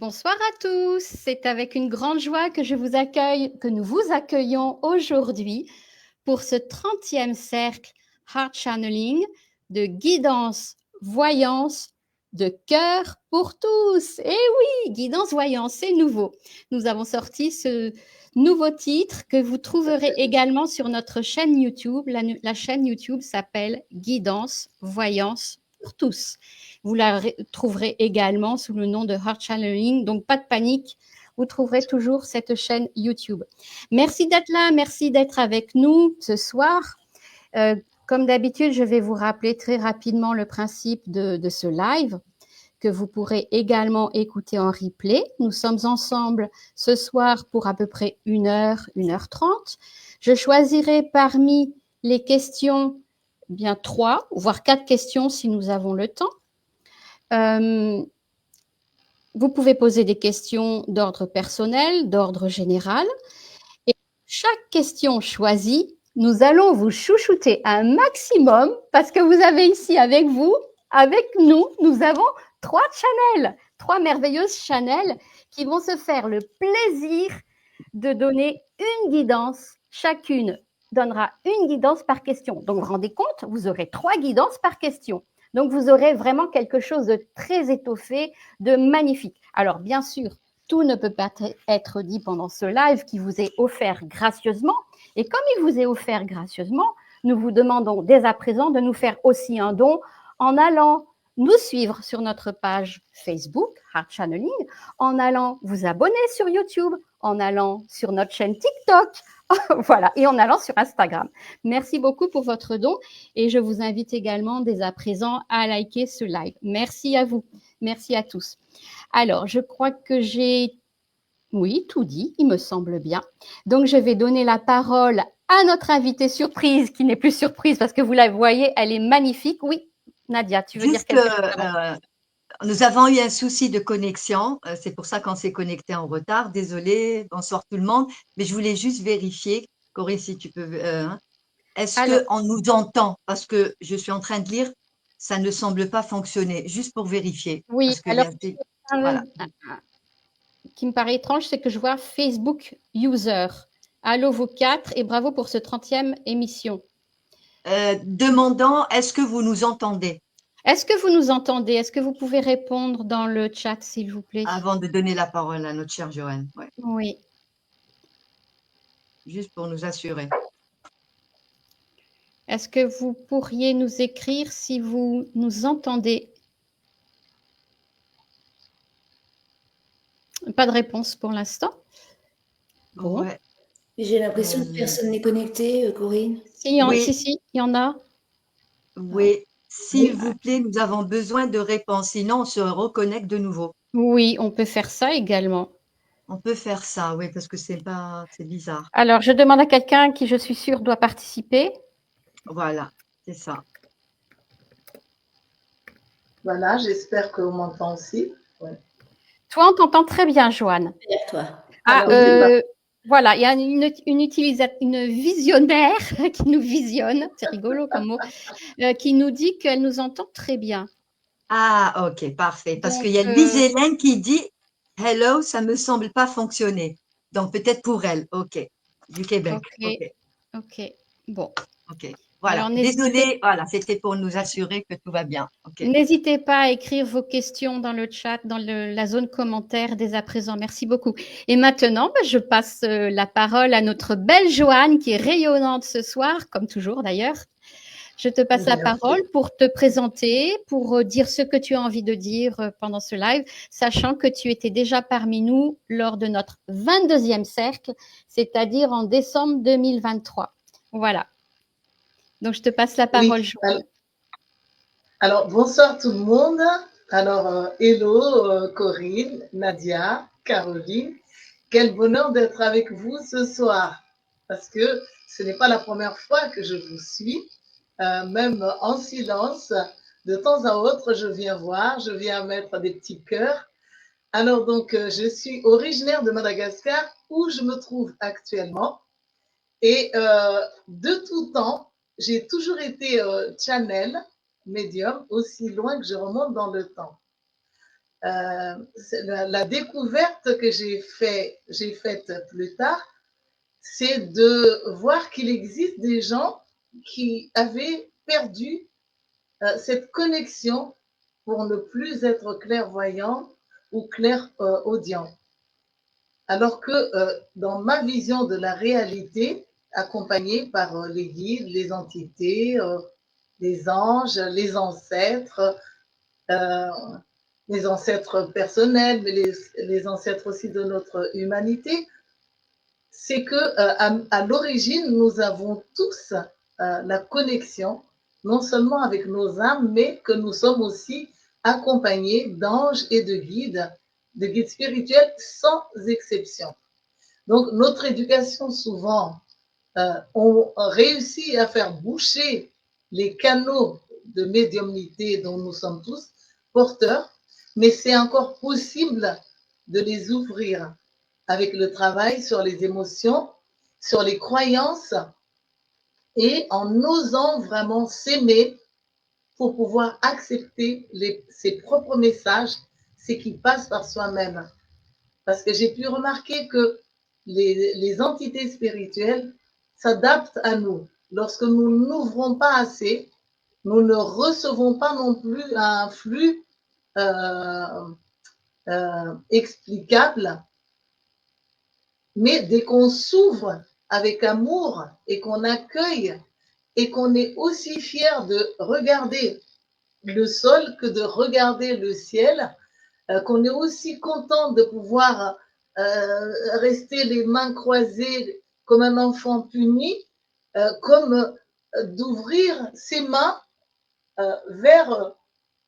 Bonsoir à tous. C'est avec une grande joie que nous vous accueillons aujourd'hui pour ce 30e cercle Heart Channeling de guidance, voyance, de cœur pour tous. Eh oui, guidance, voyance, c'est nouveau. Nous avons sorti ce nouveau titre que vous trouverez également sur notre chaîne YouTube. La chaîne YouTube s'appelle Guidance, voyance pour tous. Vous la trouverez également sous le nom de Heart Channeling, donc pas de panique, vous trouverez toujours cette chaîne YouTube. Merci d'être là, merci d'être avec nous ce soir. Comme d'habitude, je vais vous rappeler très rapidement le principe de ce live que vous pourrez également écouter en replay. Nous sommes ensemble ce soir pour à peu près 1h30. Je choisirai parmi les questions, bien 3, voire 4 questions si nous avons le temps. Vous pouvez poser des questions d'ordre personnel, d'ordre général. Et chaque question choisie, nous allons vous chouchouter un maximum parce que vous avez ici avec vous, avec nous, nous avons 3 channels, 3 merveilleuses channels qui vont se faire le plaisir de donner une guidance. Chacune donnera une guidance par question. Donc, vous vous rendez compte, vous aurez 3 guidances par question. Donc, vous aurez vraiment quelque chose de très étoffé, de magnifique. Alors, bien sûr, tout ne peut pas être dit pendant ce live qui vous est offert gracieusement. Et comme il vous est offert gracieusement, nous vous demandons dès à présent de nous faire aussi un don en allant nous suivre sur notre page Facebook, Heart Channeling, en allant vous abonner sur YouTube, en allant sur notre chaîne TikTok, voilà, et en allant sur Instagram. Merci beaucoup pour votre don et je vous invite également dès à présent à liker ce live. Merci à vous, merci à tous. Alors, je crois que j'ai, oui, tout dit, il me semble bien. Donc, je vais donner la parole à notre invitée surprise, qui n'est plus surprise parce que vous la voyez, elle est magnifique. Oui, Nadia, tu veux dire quelque chose? Nous avons eu un souci de connexion, c'est pour ça qu'on s'est connecté en retard. Désolée, bonsoir tout le monde, mais je voulais juste vérifier, Corinne, si tu peux. Est-ce qu'on nous entend? Parce que je suis en train de lire, ça ne semble pas fonctionner, juste pour vérifier. Oui, Parce qu'il y alors, a voilà. qui me paraît étrange, c'est que je vois Facebook User. Allô, vous 4, et bravo pour ce 30e émission. Demandant, est-ce que vous nous entendez? Est-ce que vous nous entendez? Est-ce que vous pouvez répondre dans le chat, s'il vous plaît? Avant de donner la parole à notre chère Joanne. Ouais. Oui. Juste pour nous assurer. Est-ce que vous pourriez nous écrire si vous nous entendez? Pas de réponse pour l'instant. Bon. Ouais. J'ai l'impression que personne n'est connecté, Corinne. Oui. Si, il y en a. Oui, s'il vous plaît, nous avons besoin de réponses, sinon on se reconnecte de nouveau. Oui, on peut faire ça également. On peut faire ça, oui, parce que c'est bizarre. Alors, je demande à quelqu'un qui, je suis sûre, doit participer. Voilà, c'est ça. Voilà, j'espère qu'on m'entend aussi. Ouais. Toi, on t'entend très bien, Joanne. Derrière toi. Voilà, il y a une visionnaire qui nous visionne, c'est rigolo comme mot, qui nous dit qu'elle nous entend très bien. Ah, ok, parfait. Parce qu'il y a Lise-Hélène qui dit « Hello, ça me semble pas fonctionner ». Donc, peut-être pour elle, ok, du Québec. Ok, bon. Ok, voilà. Désolée, voilà, c'était pour nous assurer que tout va bien. Okay. N'hésitez pas à écrire vos questions dans le chat, dans la zone commentaire dès à présent. Merci beaucoup. Et maintenant, je passe la parole à notre belle Joanne qui est rayonnante ce soir, comme toujours d'ailleurs. Je te passe la parole pour te présenter, pour dire ce que tu as envie de dire pendant ce live, sachant que tu étais déjà parmi nous lors de notre 22e cercle, c'est-à-dire en décembre 2023. Voilà. Donc, je te passe la parole, Joanne. Alors, bonsoir tout le monde. Alors, hello Corinne, Nadia, Caroline. Quel bonheur d'être avec vous ce soir. Parce que ce n'est pas la première fois que je vous suis, même en silence. De temps à autre, je viens voir, je viens mettre des petits cœurs. Alors donc, je suis originaire de Madagascar, où je me trouve actuellement. Et de tout temps, j'ai toujours été channel, médium, aussi loin que je remonte dans le temps. la découverte que j'ai faite plus tard, c'est de voir qu'il existe des gens qui avaient perdu cette connexion pour ne plus être clairvoyants ou clairaudients. Alors que dans ma vision de la réalité, accompagnée par les guides, les entités, les anges, euh, les ancêtres personnels, mais les ancêtres aussi de notre humanité, c'est que à l'origine, nous avons tous la connexion, non seulement avec nos âmes, mais que nous sommes aussi accompagnés d'anges et de guides spirituels sans exception. Donc, notre éducation, souvent, on réussit à faire boucher les canaux de médiumnité dont nous sommes tous porteurs, mais c'est encore possible de les ouvrir avec le travail sur les émotions, sur les croyances et en osant vraiment s'aimer pour pouvoir accepter ses propres messages, ce qui passe par soi-même. Parce que j'ai pu remarquer que les entités spirituelles s'adaptent à nous. Lorsque nous n'ouvrons pas assez, nous ne recevons pas non plus un flux explicable. Mais dès qu'on s'ouvre avec amour et qu'on accueille et qu'on est aussi fier de regarder le sol que de regarder le ciel, qu'on est aussi content de pouvoir rester les mains croisées comme un enfant puni, comme d'ouvrir ses mains vers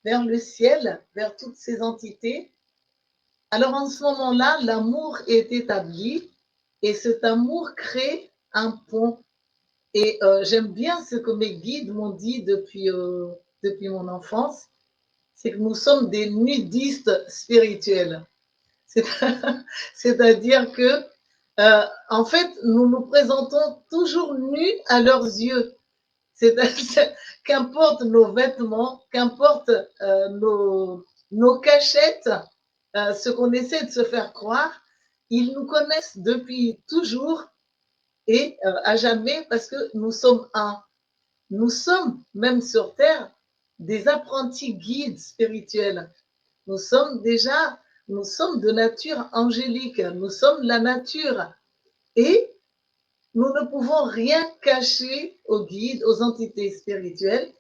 le ciel, vers toutes ces entités. Alors en ce moment-là, l'amour est établi et cet amour crée un pont. Et j'aime bien ce que mes guides m'ont dit depuis mon enfance, c'est que nous sommes des nudistes spirituels. C'est-à-dire que, en fait, nous nous présentons toujours nus à leurs yeux. Qu'importe nos vêtements, qu'importe nos cachettes, ce qu'on essaie de se faire croire, ils nous connaissent depuis toujours et à jamais parce que nous sommes un. Nous sommes, même sur Terre, des apprentis guides spirituels. Nous sommes de nature angélique, nous sommes la nature et nous ne pouvons rien cacher aux guides, aux entités spirituelles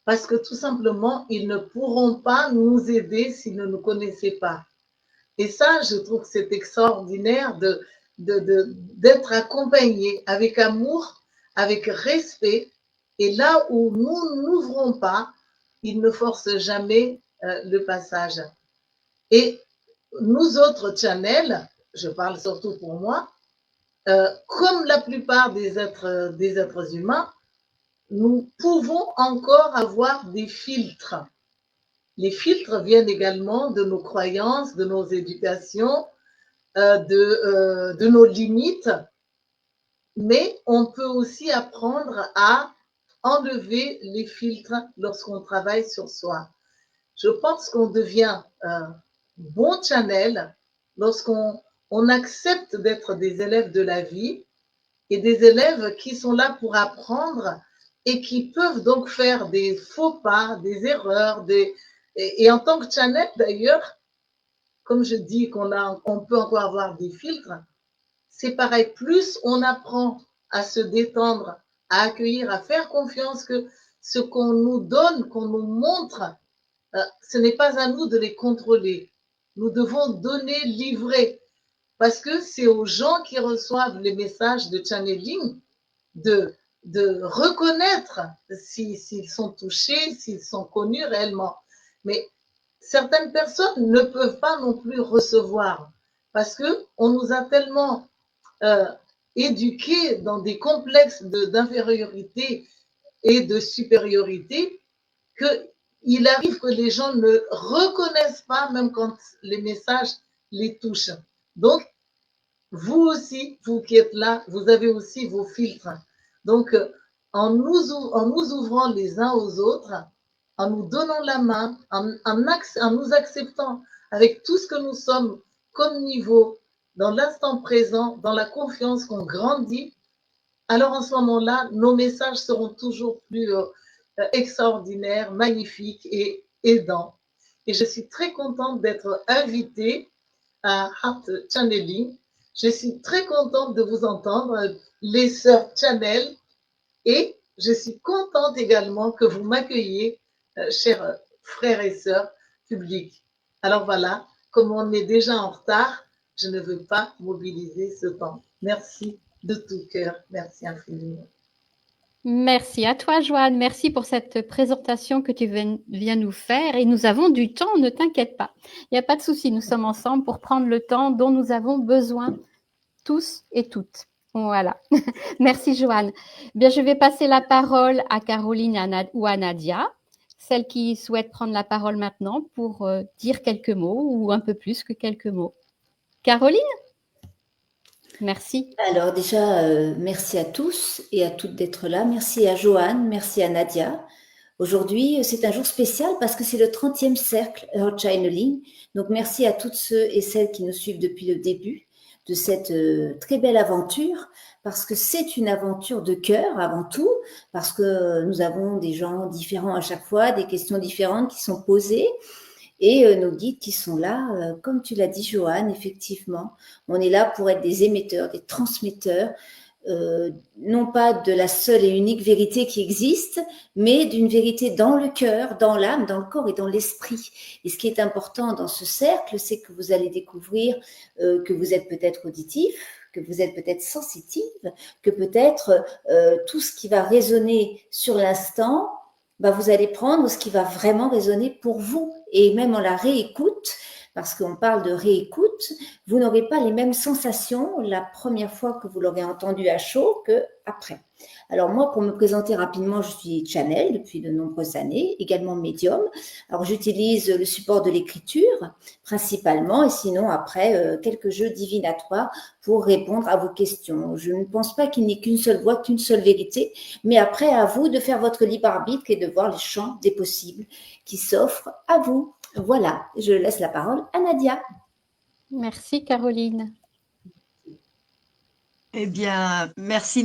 parce que tout simplement, ils ne pourront pas nous aider s'ils ne nous connaissaient pas. Et ça, je trouve que c'est extraordinaire d'être accompagné avec amour, avec respect. Et là où nous n'ouvrons pas, ils ne forcent jamais le passage. Et nous autres channels, je parle surtout pour moi, comme la plupart des êtres humains, nous pouvons encore avoir des filtres. Les filtres viennent également de nos croyances, de nos éducations, de nos limites, mais on peut aussi apprendre à enlever les filtres lorsqu'on travaille sur soi. Je pense qu'on devient bon channel lorsqu'on accepte d'être des élèves de la vie et des élèves qui sont là pour apprendre et qui peuvent donc faire des faux pas, des erreurs, et en tant que channel d'ailleurs, comme je dis qu'on peut encore avoir des filtres, c'est pareil, plus on apprend à se détendre, à accueillir, à faire confiance que ce qu'on nous donne, qu'on nous montre, ce n'est pas à nous de les contrôler. Nous devons donner, livrer, parce que c'est aux gens qui reçoivent les messages de channeling de reconnaître s'ils sont touchés, s'ils sont connus réellement. Mais certaines personnes ne peuvent pas non plus recevoir parce qu'on nous a tellement éduqués dans des complexes d'infériorité et de supériorité qu'il arrive que les gens ne reconnaissent pas même quand les messages les touchent. Donc, vous aussi, vous qui êtes là, vous avez aussi vos filtres. Donc, en nous ouvrant les uns aux autres, en nous donnant la main, en nous acceptant avec tout ce que nous sommes comme niveau, dans l'instant présent, dans la confiance qu'on grandit, alors en ce moment-là, nos messages seront toujours plus extraordinaires, magnifiques et aidants. Et je suis très contente d'être invitée à Heart Channeling. Je suis très contente de vous entendre, les sœurs Channel, et je suis contente également que vous m'accueilliez, chers frères et sœurs publics. Alors voilà, comme on est déjà en retard, je ne veux pas mobiliser ce temps. Merci de tout cœur. Merci infiniment. Merci à toi, Joanne. Merci pour cette présentation que tu viens nous faire. Et nous avons du temps, ne t'inquiète pas. Il n'y a pas de souci, nous sommes ensemble pour prendre le temps dont nous avons besoin, tous et toutes. Voilà. Merci, Joanne. Bien, je vais passer la parole à Caroline ou à Nadia, celle qui souhaite prendre la parole maintenant pour dire quelques mots ou un peu plus que quelques mots. Caroline ? Merci. Alors déjà, merci à tous et à toutes d'être là. Merci à Joanne, merci à Nadia. Aujourd'hui, c'est un jour spécial parce que c'est le 30e cercle Heart Channeling. Donc merci à toutes ceux et celles qui nous suivent depuis le début de cette très belle aventure, parce que c'est une aventure de cœur avant tout, parce que nous avons des gens différents à chaque fois, des questions différentes qui sont posées, et nos guides qui sont là, comme tu l'as dit, Joanne, effectivement, on est là pour être des émetteurs, des transmetteurs, non pas de la seule et unique vérité qui existe, mais d'une vérité dans le cœur, dans l'âme, dans le corps et dans l'esprit. Et ce qui est important dans ce cercle, c'est que vous allez découvrir que vous êtes peut-être auditif, que vous êtes peut-être sensitive, que peut-être tout ce qui va résonner sur l'instant, bah, vous allez prendre ce qui va vraiment résonner pour vous. Et même en la réécoute, parce qu'on parle de réécoute, vous n'aurez pas les mêmes sensations la première fois que vous l'aurez entendu à chaud qu'après. Alors moi, pour me présenter rapidement, je suis Channel depuis de nombreuses années, également médium. Alors j'utilise le support de l'écriture principalement, et sinon après quelques jeux divinatoires pour répondre à vos questions. Je ne pense pas qu'il n'y ait qu'une seule voix, qu'une seule vérité, mais après à vous de faire votre libre arbitre et de voir les champs des possibles qui s'offrent à vous. Voilà, je laisse la parole à Nadia. Merci, Caroline. Eh bien, merci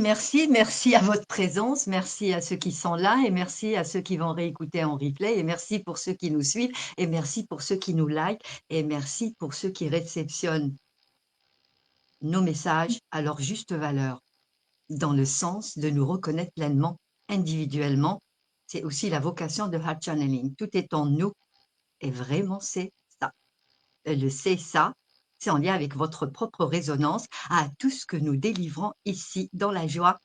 à votre présence, merci à ceux qui sont là et merci à ceux qui vont réécouter en replay et merci pour ceux qui nous suivent et merci pour ceux qui nous like et merci pour ceux qui réceptionnent nos messages à leur juste valeur, dans le sens de nous reconnaître pleinement, individuellement. C'est aussi la vocation de Heart Channeling. Tout est en nous et vraiment c'est ça. Le c'est ça, c'est en lien avec votre propre résonance à tout ce que nous délivrons ici dans la joie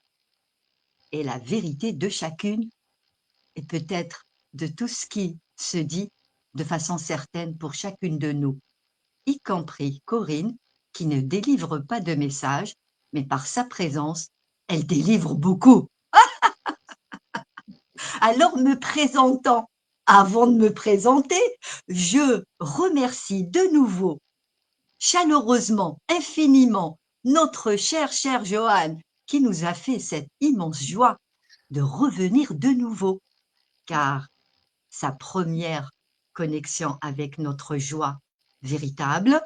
et la vérité de chacune et peut-être de tout ce qui se dit de façon certaine pour chacune de nous, y compris Corinne, qui ne délivre pas de message, mais par sa présence, elle délivre beaucoup. Alors, me présentant, avant de me présenter, je remercie de nouveau chaleureusement, infiniment, notre chère Joanne, qui nous a fait cette immense joie de revenir de nouveau, car sa première connexion avec notre joie véritable,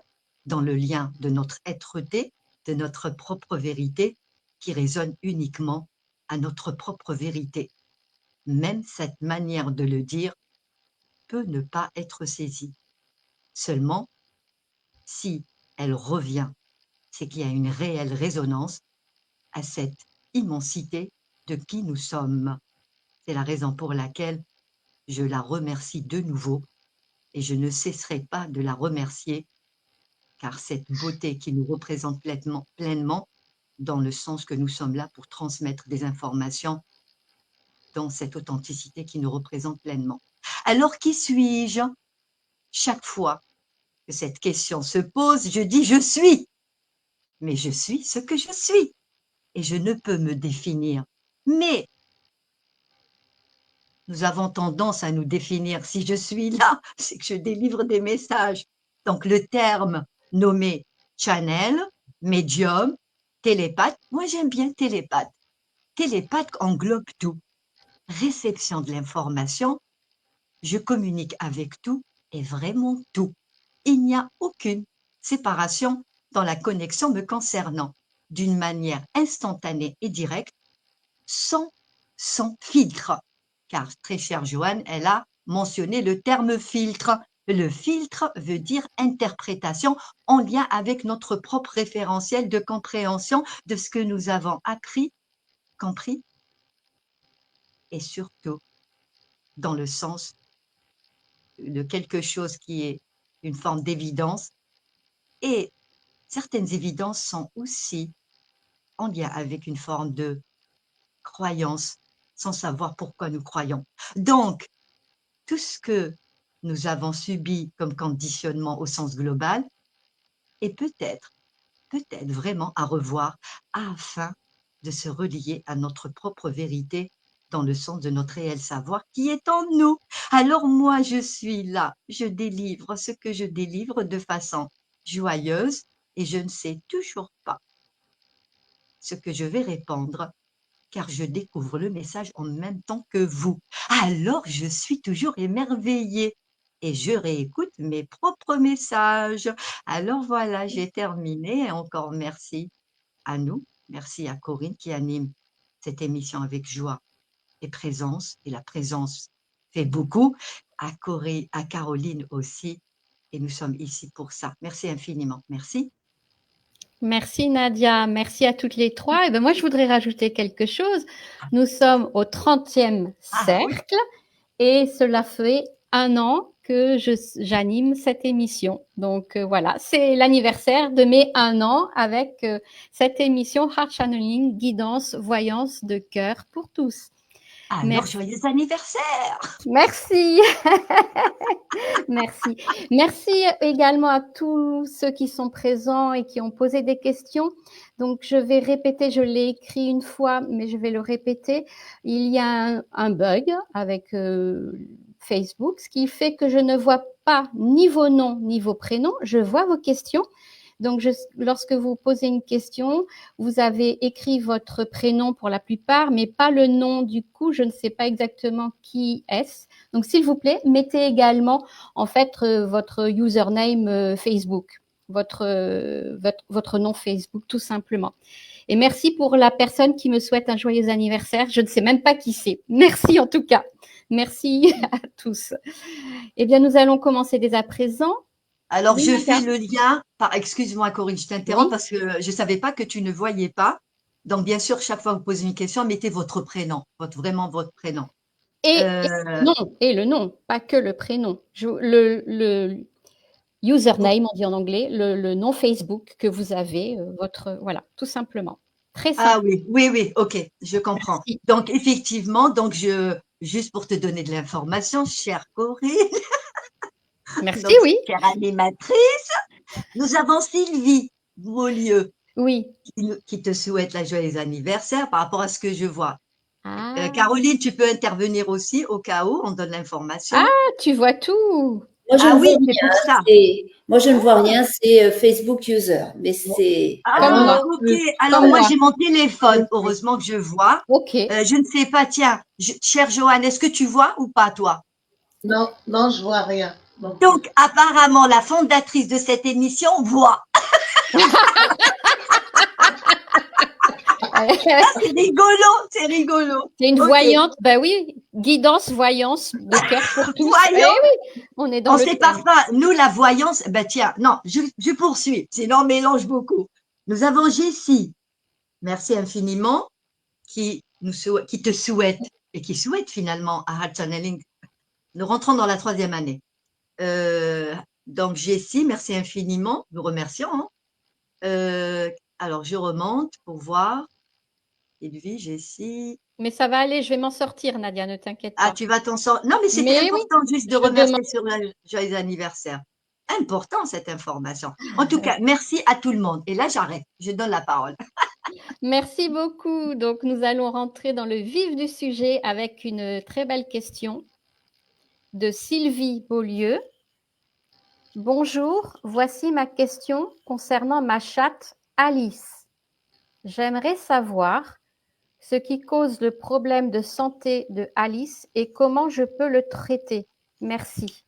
dans le lien de notre être-té, de notre propre vérité, qui résonne uniquement à notre propre vérité. Même cette manière de le dire peut ne pas être saisie. Seulement, si elle revient, c'est qu'il y a une réelle résonance à cette immensité de qui nous sommes. C'est la raison pour laquelle je la remercie de nouveau et je ne cesserai pas de la remercier, car cette beauté qui nous représente pleinement, dans le sens que nous sommes là pour transmettre des informations, dans cette authenticité qui nous représente pleinement. Alors, qui suis-je? Chaque fois que cette question se pose, je dis « je suis ». Mais je suis ce que je suis et je ne peux me définir. Mais nous avons tendance à nous définir. Si je suis là, c'est que je délivre des messages. Donc le terme nommé channel, médium, télépathe, moi j'aime bien je communique avec tout et vraiment tout. Il n'y a aucune séparation dans la connexion me concernant, d'une manière instantanée et directe, sans filtre. Car, très chère Joanne, elle a mentionné le terme filtre. Le filtre veut dire interprétation en lien avec notre propre référentiel de compréhension de ce que nous avons appris, compris, et surtout dans le sens de quelque chose qui est une forme d'évidence. Et certaines évidences sont aussi en lien avec une forme de croyance, sans savoir pourquoi nous croyons. Donc, tout ce que nous avons subi comme conditionnement au sens global est peut-être vraiment à revoir afin de se relier à notre propre vérité dans le sens de notre réel savoir qui est en nous. Alors moi, je suis là, je délivre ce que je délivre de façon joyeuse et je ne sais toujours pas ce que je vais répondre car je découvre le message en même temps que vous. Alors, je suis toujours émerveillée et je réécoute mes propres messages. Alors voilà, j'ai terminé. Encore merci à nous, merci à Corinne qui anime cette émission avec joie et présence. Et la présence fait beaucoup. À Caroline aussi. Et nous sommes ici pour ça. Merci infiniment. Merci. Merci Nadia, merci à toutes les trois. Et ben moi, je voudrais rajouter quelque chose. Nous sommes au 30e Ah oui. cercle et cela fait 1 an que j'anime cette émission. Donc voilà, c'est l'anniversaire de mes 1 an avec cette émission Heart Channeling, guidance, voyance de cœur pour tous. Alors, Merci. joyeux anniversaire! Merci. Merci. Merci également à tous ceux qui sont présents et qui ont posé des questions. Donc, je vais répéter, je l'ai écrit une fois, mais je vais le répéter. Il y a un bug avec Facebook, ce qui fait que je ne vois pas ni vos noms ni vos prénoms. Je vois vos questions. Donc, lorsque vous posez une question, vous avez écrit votre prénom pour la plupart, mais pas le nom. Du coup, je ne sais pas exactement qui est-ce. Donc, s'il vous plaît, mettez également, en fait, votre username Facebook, votre nom Facebook, tout simplement. Et merci pour la personne qui me souhaite un joyeux anniversaire. Je ne sais même pas qui c'est. Merci en tout cas. Merci à tous. Eh bien, nous allons commencer dès à présent. Alors, Oui, je Nadia. fais le lien. Excuse-moi, Corinne, je t'interromps Oui. parce que je ne savais pas que tu ne voyais pas. Donc, bien sûr, chaque fois que vous posez une question, mettez votre prénom, vraiment votre prénom. Et le nom, pas que le prénom. Le username, on dit en anglais, le nom Facebook que vous avez, voilà, tout simplement. Très Ah simple. oui, ok, je comprends. Merci. Donc, effectivement, juste pour te donner de l'information, chère Corinne, Merci, donc, oui. chère animatrice, nous avons Sylvie Beaulieu Oui. qui te souhaite la joyeuse anniversaire par rapport à ce que je vois. Ah, Caroline, tu peux intervenir aussi au cas où on donne l'information. tu vois tout. Moi, je Ah ne vois oui, c'est rien. pour ça. Moi, je ne vois rien. C'est Facebook user. Mais c'est. Comme Ah, moi. ok. Alors Comme moi, moi. j'ai mon téléphone. Heureusement que je vois. Ok. Je ne sais pas, tiens, chère Joanne, est-ce que tu vois ou pas, toi? Non, non, je vois rien. Non plus. Donc, apparemment, la fondatrice de cette émission voit. C'est rigolo, c'est rigolo. C'est une Ok. voyante, bah oui, guidance, voyance de cœur pour tous. Eh Voyons, oui, on est dans on le sait thème. pas, nous, la voyance, ben tiens, non, je poursuis, sinon on mélange beaucoup. Nous avons Jessie, merci infiniment, qui te souhaite et qui souhaite finalement à Heart Channeling. Nous rentrons dans la 3e année. Donc, Jessie, merci infiniment. Nous remercions. Hein. Alors, je remonte pour voir. Edwige, Jessie. Mais ça va aller, je vais m'en sortir, Nadia, ne t'inquiète Ah, pas. tu vas t'en sortir. Non, mais c'était Mais oui, important juste de je demande. remercier sur le joyeux anniversaire. Important cette information. En tout cas, merci à tout le monde. Et là, j'arrête. Je donne la parole. Merci beaucoup. Donc, nous allons rentrer dans le vif du sujet avec une très belle question de Sylvie Beaulieu. Bonjour, voici ma question concernant ma chatte Alice. J'aimerais savoir ce qui cause le problème de santé de Alice et comment je peux le traiter. Merci.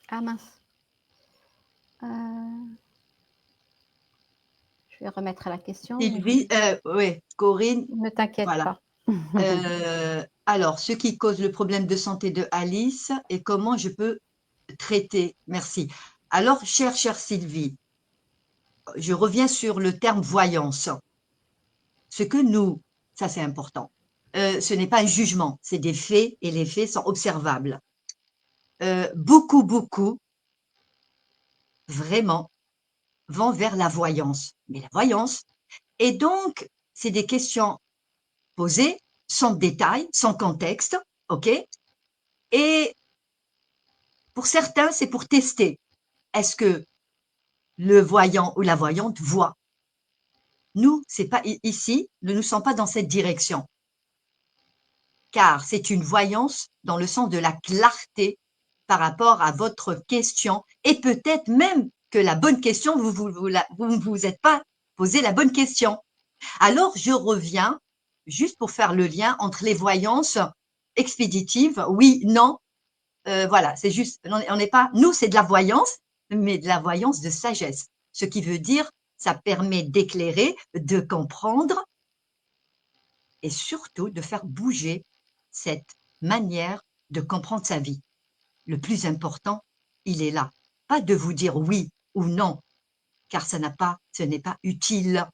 Ah mince. Je vais remettre la question. Sylvie, oui, Corinne, Ne t'inquiète voilà. pas. Alors, ce qui cause le problème de santé de Alice et comment je peux traiter. Merci. Alors, chère Sylvie, je reviens sur le terme voyance. Ce que nous, ça c'est important, ce n'est pas un jugement, c'est des faits et les faits sont observables. Beaucoup, vraiment, vont vers la voyance. Mais la voyance, et donc, c'est des questions posées, sans détail, sans contexte, ok? Et pour certains, c'est pour tester. Est-ce que le voyant ou la voyante voit? Nous, c'est pas ici, nous ne sommes pas dans cette direction. Car c'est une voyance dans le sens de la clarté par rapport à votre question et peut-être même que la bonne question, vous ne vous êtes pas posé la bonne question. Alors, je reviens juste pour faire le lien entre les voyances expéditives, oui, non, voilà, c'est juste, on n'est pas, nous, c'est de la voyance, mais de la voyance de sagesse. Ce qui veut dire, ça permet d'éclairer, de comprendre et surtout de faire bouger cette manière de comprendre sa vie. Le plus important, il est là. Pas de vous dire oui ou non, car ce n'est pas utile.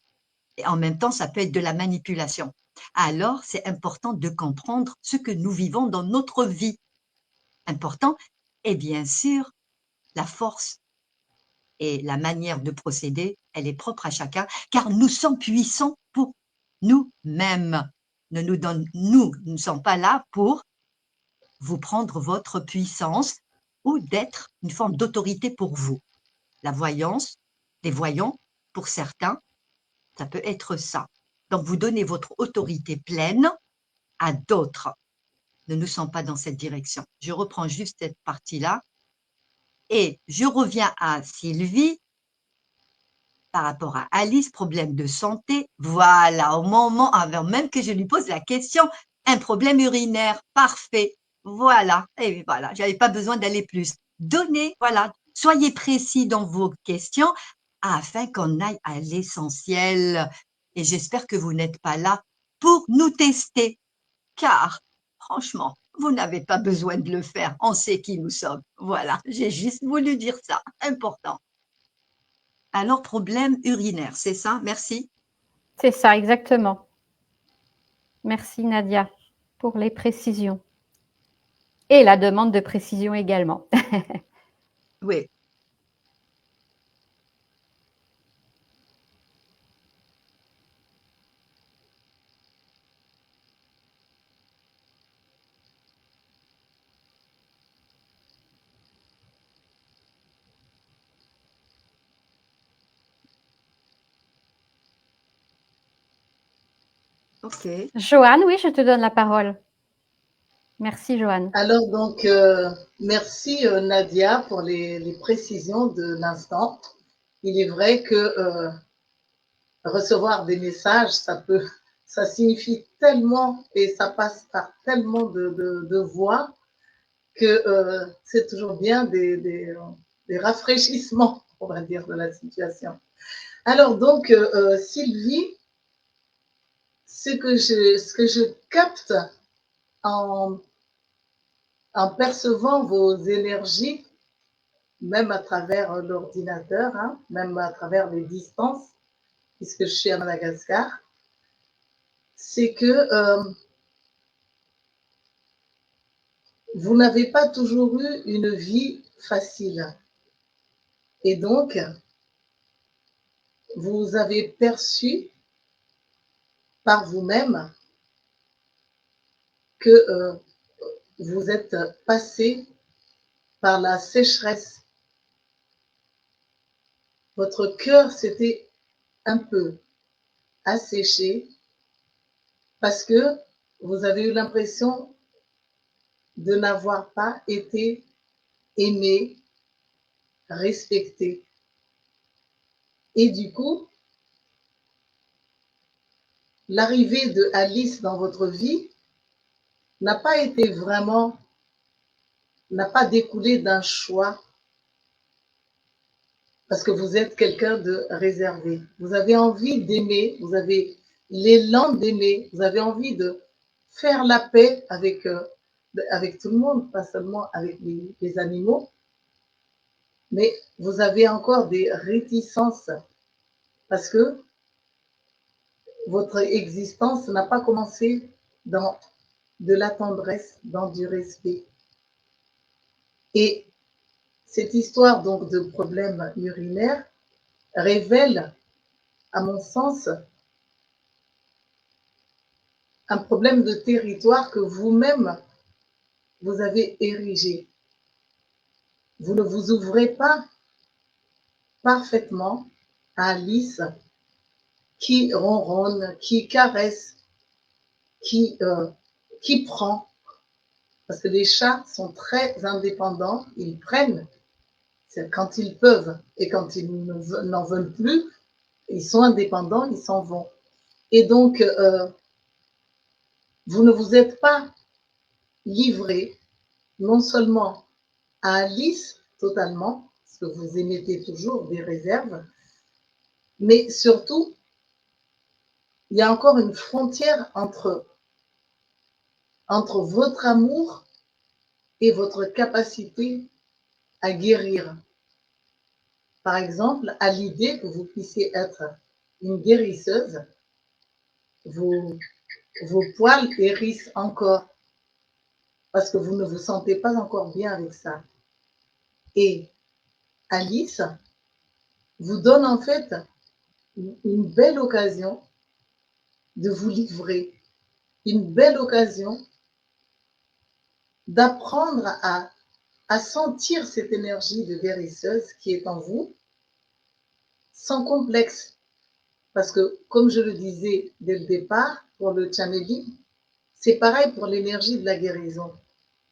Et en même temps, ça peut être de la manipulation. Alors, c'est important de comprendre ce que nous vivons dans notre vie. Important. Et bien sûr, la force et la manière de procéder, elle est propre à chacun, car nous sommes puissants pour nous-mêmes. Nous ne sommes pas là pour vous prendre votre puissance ou d'être une forme d'autorité pour vous. La voyance, des voyants, pour certains, ça peut être ça. Donc, vous donnez votre autorité pleine à d'autres. Nous ne sommes pas dans cette direction. Je reprends juste cette partie-là. Et je reviens à Sylvie par rapport à Alice, problème de santé. Voilà, au moment, avant même que je lui pose la question, un problème urinaire, parfait. Voilà, et voilà, j'avais pas besoin d'aller plus. Donnez, voilà, soyez précis dans vos questions afin qu'on aille à l'essentiel. Et j'espère que vous n'êtes pas là pour nous tester, car franchement, vous n'avez pas besoin de le faire. On sait qui nous sommes. Voilà, j'ai juste voulu dire ça. Important. Alors, problème urinaire, c'est ça? Merci. C'est ça, exactement. Merci Nadia pour les précisions. Et la demande de précision également. Oui. Ok. Joanne, oui, je te donne la parole. Merci Joanne. Alors donc, merci Nadia pour les précisions de l'instant. Il est vrai que recevoir des messages, ça signifie tellement et ça passe par tellement de voix que c'est toujours bien des rafraîchissements, on va dire, de la situation. Alors donc, Sylvie, ce que je capte en percevant vos énergies, même à travers l'ordinateur, hein, même à travers les distances, puisque je suis à Madagascar, c'est que vous n'avez pas toujours eu une vie facile. Et donc, vous avez perçu par vous-même que vous êtes passé par la sécheresse votre cœur s'était un peu asséché parce que vous avez eu l'impression de n'avoir pas été aimé, respecté. Et du coup, l'arrivée de Alice dans votre vie n'a pas été vraiment, n'a pas découlé d'un choix parce que vous êtes quelqu'un de réservé. Vous avez envie d'aimer, vous avez l'élan d'aimer, vous avez envie de faire la paix avec tout le monde, pas seulement avec les animaux, mais vous avez encore des réticences parce que votre existence n'a pas commencé dans de la tendresse, dans du respect. Et cette histoire donc de problème urinaire révèle, à mon sens, un problème de territoire que vous-même, vous avez érigé. Vous ne vous ouvrez pas parfaitement à Alice qui ronronne, qui caresse, qui, prend. Parce que les chats sont très indépendants, ils prennent quand ils peuvent et quand ils n'en veulent plus, ils sont indépendants, ils s'en vont. Et donc, vous ne vous êtes pas livré non seulement à Alice totalement, parce que vous émettez toujours des réserves, mais surtout, il y a encore une frontière entre votre amour et votre capacité à guérir. Par exemple, à l'idée que vous puissiez être une guérisseuse, vos poils hérissent encore parce que vous ne vous sentez pas encore bien avec ça. Et Alice vous donne en fait une belle occasion de vous livrer, une belle occasion d'apprendre à sentir cette énergie de guérisseuse qui est en vous, sans complexe. Parce que, comme je le disais dès le départ, pour le channeling, c'est pareil pour l'énergie de la guérison.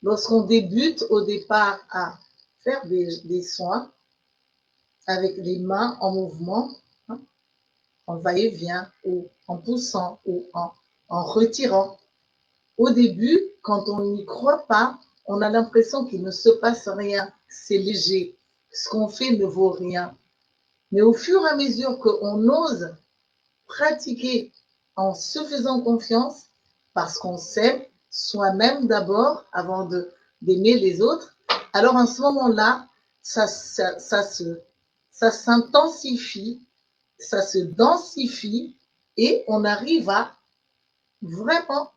Lorsqu'on débute au départ à faire des soins avec les mains en mouvement, hein, en va-et-vient, ou en poussant, ou en retirant, au début, quand on n'y croit pas, on a l'impression qu'il ne se passe rien, c'est léger, ce qu'on fait ne vaut rien. Mais au fur et à mesure qu'on ose pratiquer en se faisant confiance, parce qu'on s'aime soi-même d'abord avant d'aimer les autres, alors à ce moment-là, ça s'intensifie, ça se densifie et on arrive à vraiment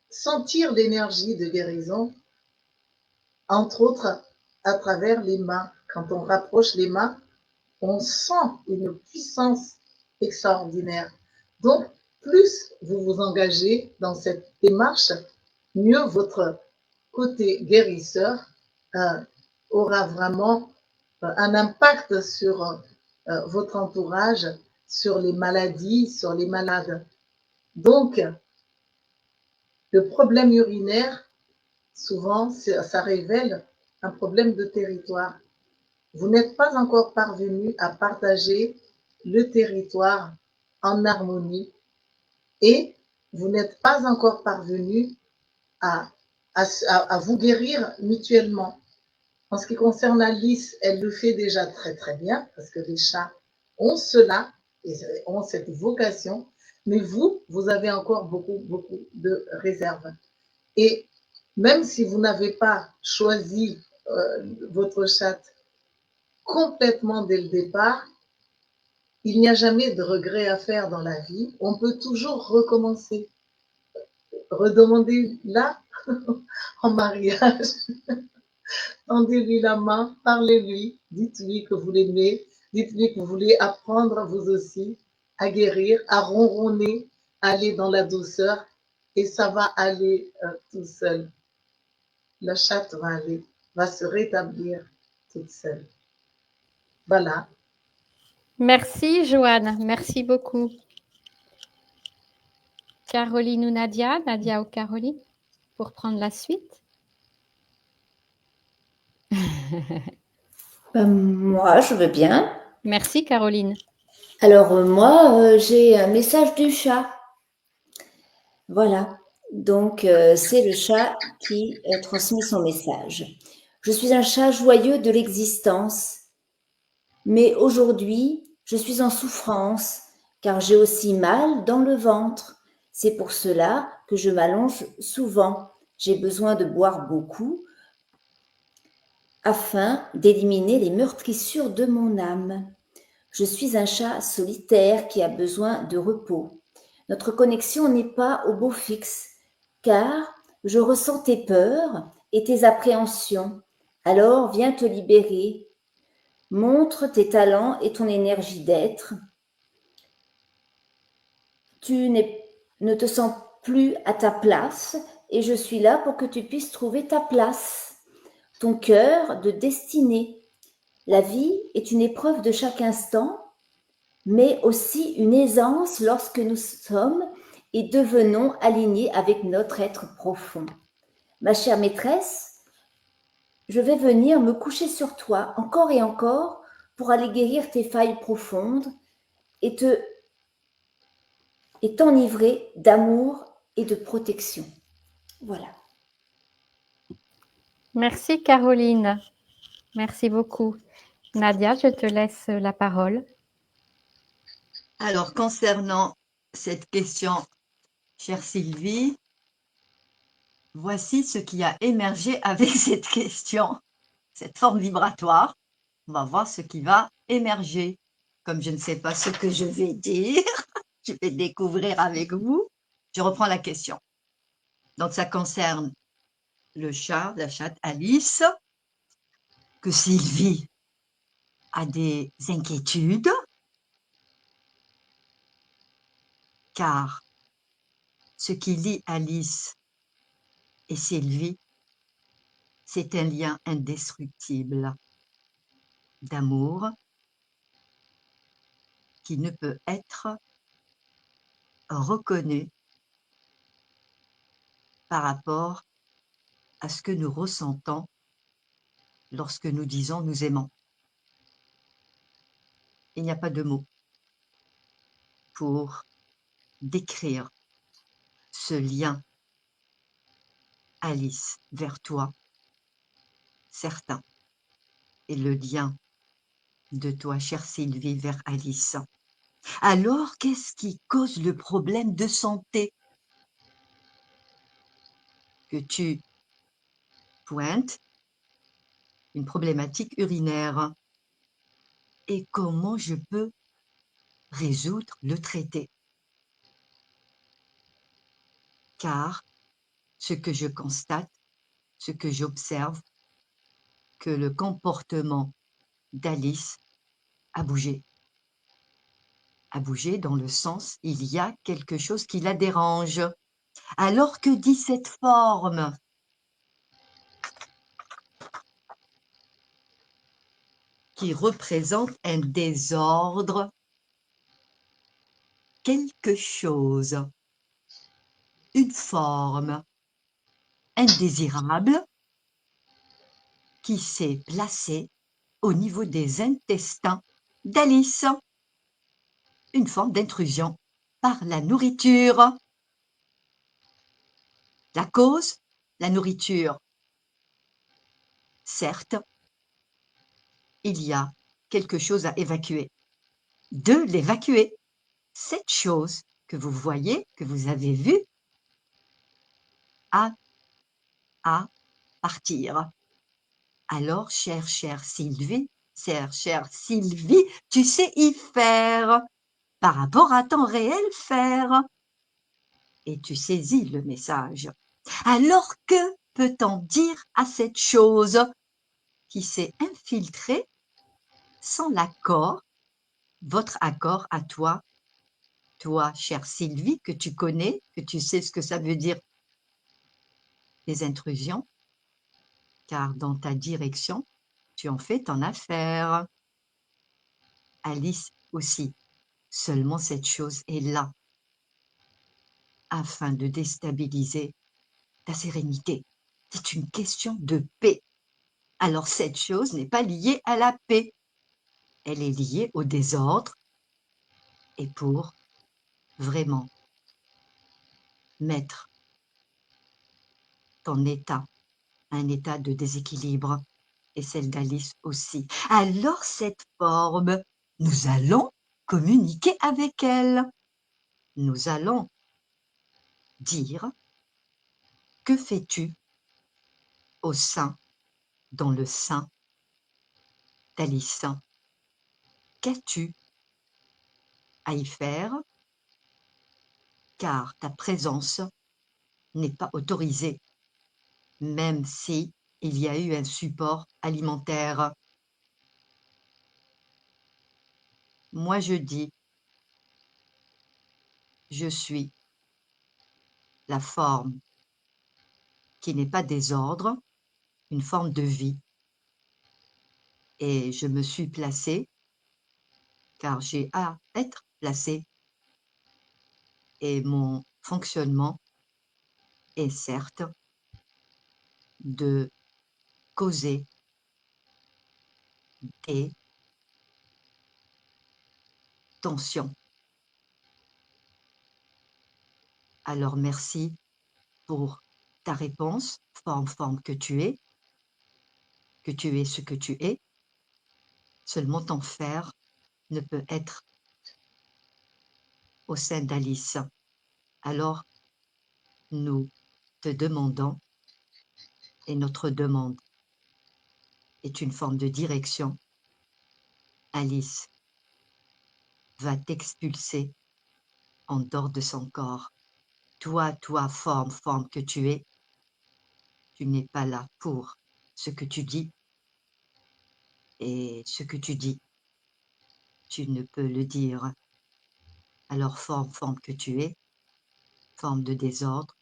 sentir l'énergie de guérison, entre autres à travers les mains. Quand on rapproche les mains, on sent une puissance extraordinaire. Donc, plus vous vous engagez dans cette démarche, mieux votre côté guérisseur aura vraiment un impact sur votre entourage, sur les maladies, sur les malades. Donc, le problème urinaire, souvent, ça révèle un problème de territoire. Vous n'êtes pas encore parvenu à partager le territoire en harmonie et vous n'êtes pas encore parvenu à vous guérir mutuellement. En ce qui concerne Alice, elle le fait déjà très très bien parce que les chats ont cela et ont cette vocation, mais vous avez encore beaucoup de réserves. Et même si vous n'avez pas choisi votre chatte complètement dès le départ, il n'y a jamais de regret à faire dans la vie. On peut toujours recommencer. Redemandez-la en mariage. Tendez-lui la main, parlez-lui, dites-lui que vous l'aimez, dites-lui que vous voulez apprendre vous aussi à guérir, à ronronner, à aller dans la douceur et ça va aller tout seul. La chatte va se rétablir toute seule. Voilà. Merci Joanne, merci beaucoup. Caroline ou Nadia? Nadia ou Caroline? Pour prendre la suite. Moi, je veux bien. Merci Caroline. Alors, moi, j'ai un message du chat. Voilà. Donc, c'est le chat qui transmet son message. Je suis un chat joyeux de l'existence, mais aujourd'hui, je suis en souffrance, car j'ai aussi mal dans le ventre. C'est pour cela que je m'allonge souvent. J'ai besoin de boire beaucoup afin d'éliminer les meurtrissures de mon âme. Je suis un chat solitaire qui a besoin de repos. Notre connexion n'est pas au beau fixe, car je ressens tes peurs et tes appréhensions. Alors viens te libérer. Montre tes talents et ton énergie d'être. Ne te sens plus à ta place et je suis là pour que tu puisses trouver ta place, ton cœur de destinée. La vie est une épreuve de chaque instant, mais aussi une aisance lorsque nous sommes et devenons alignés avec notre être profond. Ma chère maîtresse, je vais venir me coucher sur toi encore et encore pour aller guérir tes failles profondes et t'enivrer d'amour et de protection. Voilà. Merci Caroline. Merci beaucoup. Nadia, je te laisse la parole. Alors, concernant cette question, chère Sylvie, voici ce qui a émergé avec cette question, cette forme vibratoire. On va voir ce qui va émerger. Comme je ne sais pas ce que je vais dire, je vais découvrir avec vous. Je reprends la question. Donc, ça concerne le chat, la chatte Alice, que Sylvie a des inquiétudes, car ce qui lie Alice et Sylvie, c'est un lien indestructible d'amour qui ne peut être reconnu par rapport à ce que nous ressentons lorsque nous disons nous aimons. Il n'y a pas de mots pour décrire ce lien, Alice, vers toi, certain, et le lien de toi, chère Sylvie, vers Alice. Alors, qu'est-ce qui cause le problème de santé que tu pointes? Une problématique urinaire. Et comment je peux résoudre, le traiter? Car ce que je constate, ce que j'observe, que le comportement d'Alice a bougé. A bougé dans le sens, il y a quelque chose qui la dérange. Alors que dit cette forme? Qui représente un désordre, quelque chose, une forme indésirable qui s'est placée au niveau des intestins d'Alice. Une forme d'intrusion par la nourriture. La cause, la nourriture. Certes, il y a quelque chose à évacuer. De l'évacuer. Cette chose que vous voyez, que vous avez vue, a à partir. Alors, chère Sylvie, chère Sylvie, tu sais y faire, par rapport à temps réel faire. Et tu saisis le message. Alors, que peut-on dire à cette chose qui s'est infiltrée sans l'accord, votre accord à toi, chère Sylvie, que tu connais, que tu sais ce que ça veut dire, des intrusions, car dans ta direction, tu en fais ton affaire. Alice aussi. Seulement cette chose est là afin de déstabiliser ta sérénité. C'est une question de paix. Alors cette chose n'est pas liée à la paix. Elle est liée au désordre et pour vraiment mettre ton état, un état de déséquilibre, et celle d'Alice aussi. Alors cette forme, nous allons communiquer avec elle. Nous allons dire, que fais-tu au sein, dans le sein d'Alice? Qu'as-tu à y faire? Car ta présence n'est pas autorisée, même si il y a eu un support alimentaire. Moi je dis, je suis la forme qui n'est pas désordre, une forme de vie. Et je me suis placée, car j'ai à être placée. Et mon fonctionnement est certes de causer des tensions. Alors merci pour ta réponse, forme que tu es ce que tu es. Seulement ton faire ne peut être au sein d'Alice. Alors, nous te demandons, et notre demande est une forme de direction. Alice va t'expulser en dehors de son corps. Toi, forme que tu n'es pas là pour ce que tu dis. Et ce que tu dis, tu ne peux le dire. Alors forme que tu es, forme de désordre,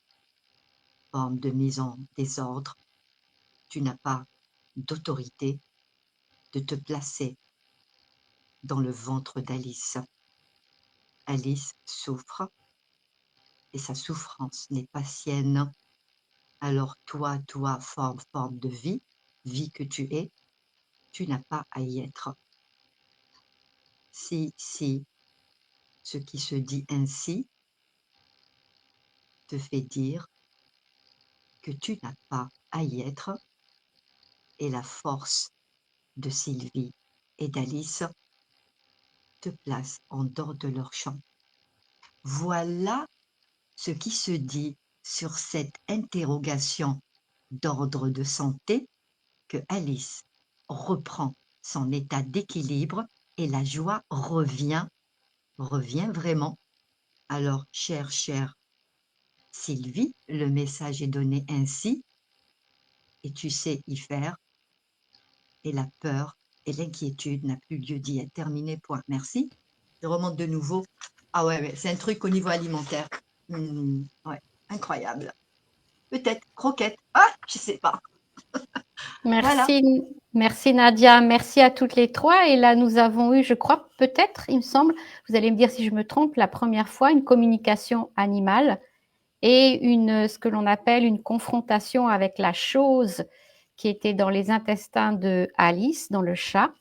forme de mise en désordre, tu n'as pas d'autorité de te placer dans le ventre d'Alice. Alice souffre et sa souffrance n'est pas sienne. Alors toi, forme de vie, vie que tu es, tu n'as pas à y être. Si ce qui se dit ainsi te fait dire que tu n'as pas à y être, et la force de Sylvie et d'Alice te place en dehors de leur champ. Voilà ce qui se dit sur cette interrogation d'ordre de santé, que Alice reprend son état d'équilibre et la joie revient vraiment. Alors, chère Sylvie, le message est donné ainsi, et tu sais y faire, et la peur et l'inquiétude n'a plus lieu d'y être. Terminé, point. Merci. Je remonte de nouveau. Ah ouais, c'est un truc au niveau alimentaire. Ouais, incroyable. Peut-être croquette. Ah, je sais pas. Voilà. Merci Nadia, merci à toutes les trois. Et là, nous avons eu, je crois, peut-être, il me semble, vous allez me dire si je me trompe, la première fois, une communication animale et ce que l'on appelle une confrontation avec la chose qui était dans les intestins de Alice, dans le chat,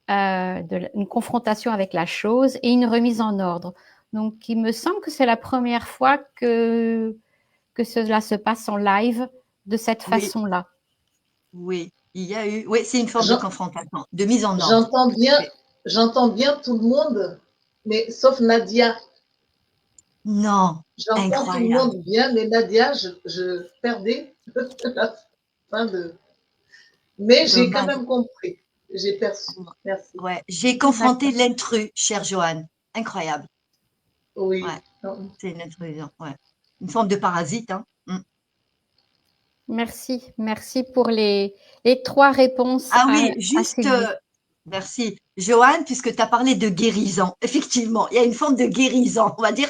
une confrontation avec la chose et une remise en ordre. Donc, il me semble que c'est la première fois que cela se passe en live de cette façon-là. Oui, il y a eu. Oui, c'est une forme de confrontation, de mise en ordre. J'entends bien tout le monde, mais sauf Nadia. Non, j'entends tout le monde bien, mais Nadia, je perdais la fin de. Mais j'ai quand même compris. J'ai perçu. Merci. Ouais, j'ai confronté l'intrus, chère Joanne. Incroyable. Oui. Ouais, c'est une intrusion. Ouais. Une forme de parasite. Hein. Merci pour les trois réponses. Ah oui, juste, merci. Joanne, puisque tu as parlé de guérison, effectivement, il y a une forme de guérison. On va dire,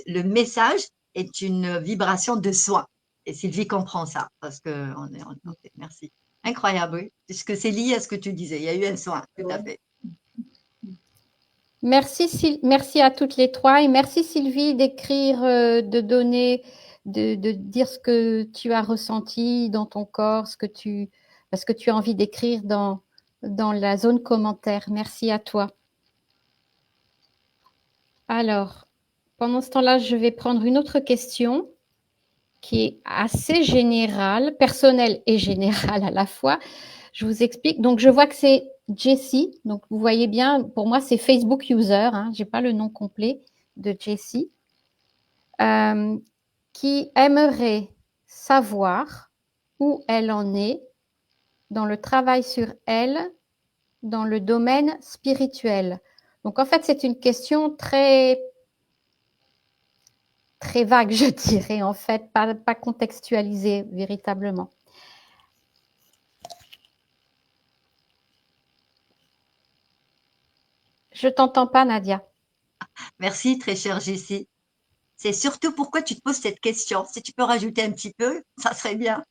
le message est une vibration de soin. Et Sylvie comprend ça, parce que merci. Incroyable, oui, puisque c'est lié à ce que tu disais. Il y a eu un soin, tout à fait. Merci à toutes les trois et merci Sylvie d'écrire, de donner, de dire ce que tu as ressenti dans ton corps, parce que tu as envie d'écrire dans la zone commentaire. Merci à toi. Alors, pendant ce temps-là, je vais prendre une autre question qui est assez générale, personnelle et générale à la fois. Je vous explique. Donc, je vois que c'est Jessie. Donc, vous voyez bien, pour moi, c'est Facebook User. Hein, je n'ai pas le nom complet de Jessie. Qui aimerait savoir où elle en est dans le travail sur elle dans le domaine spirituel. Donc, en fait, c'est une question très vague, je dirais, en fait, pas contextualisée véritablement. Je t'entends pas, Nadia. Merci, très chère Jessie. C'est surtout pourquoi tu te poses cette question. Si tu peux rajouter un petit peu, ça serait bien.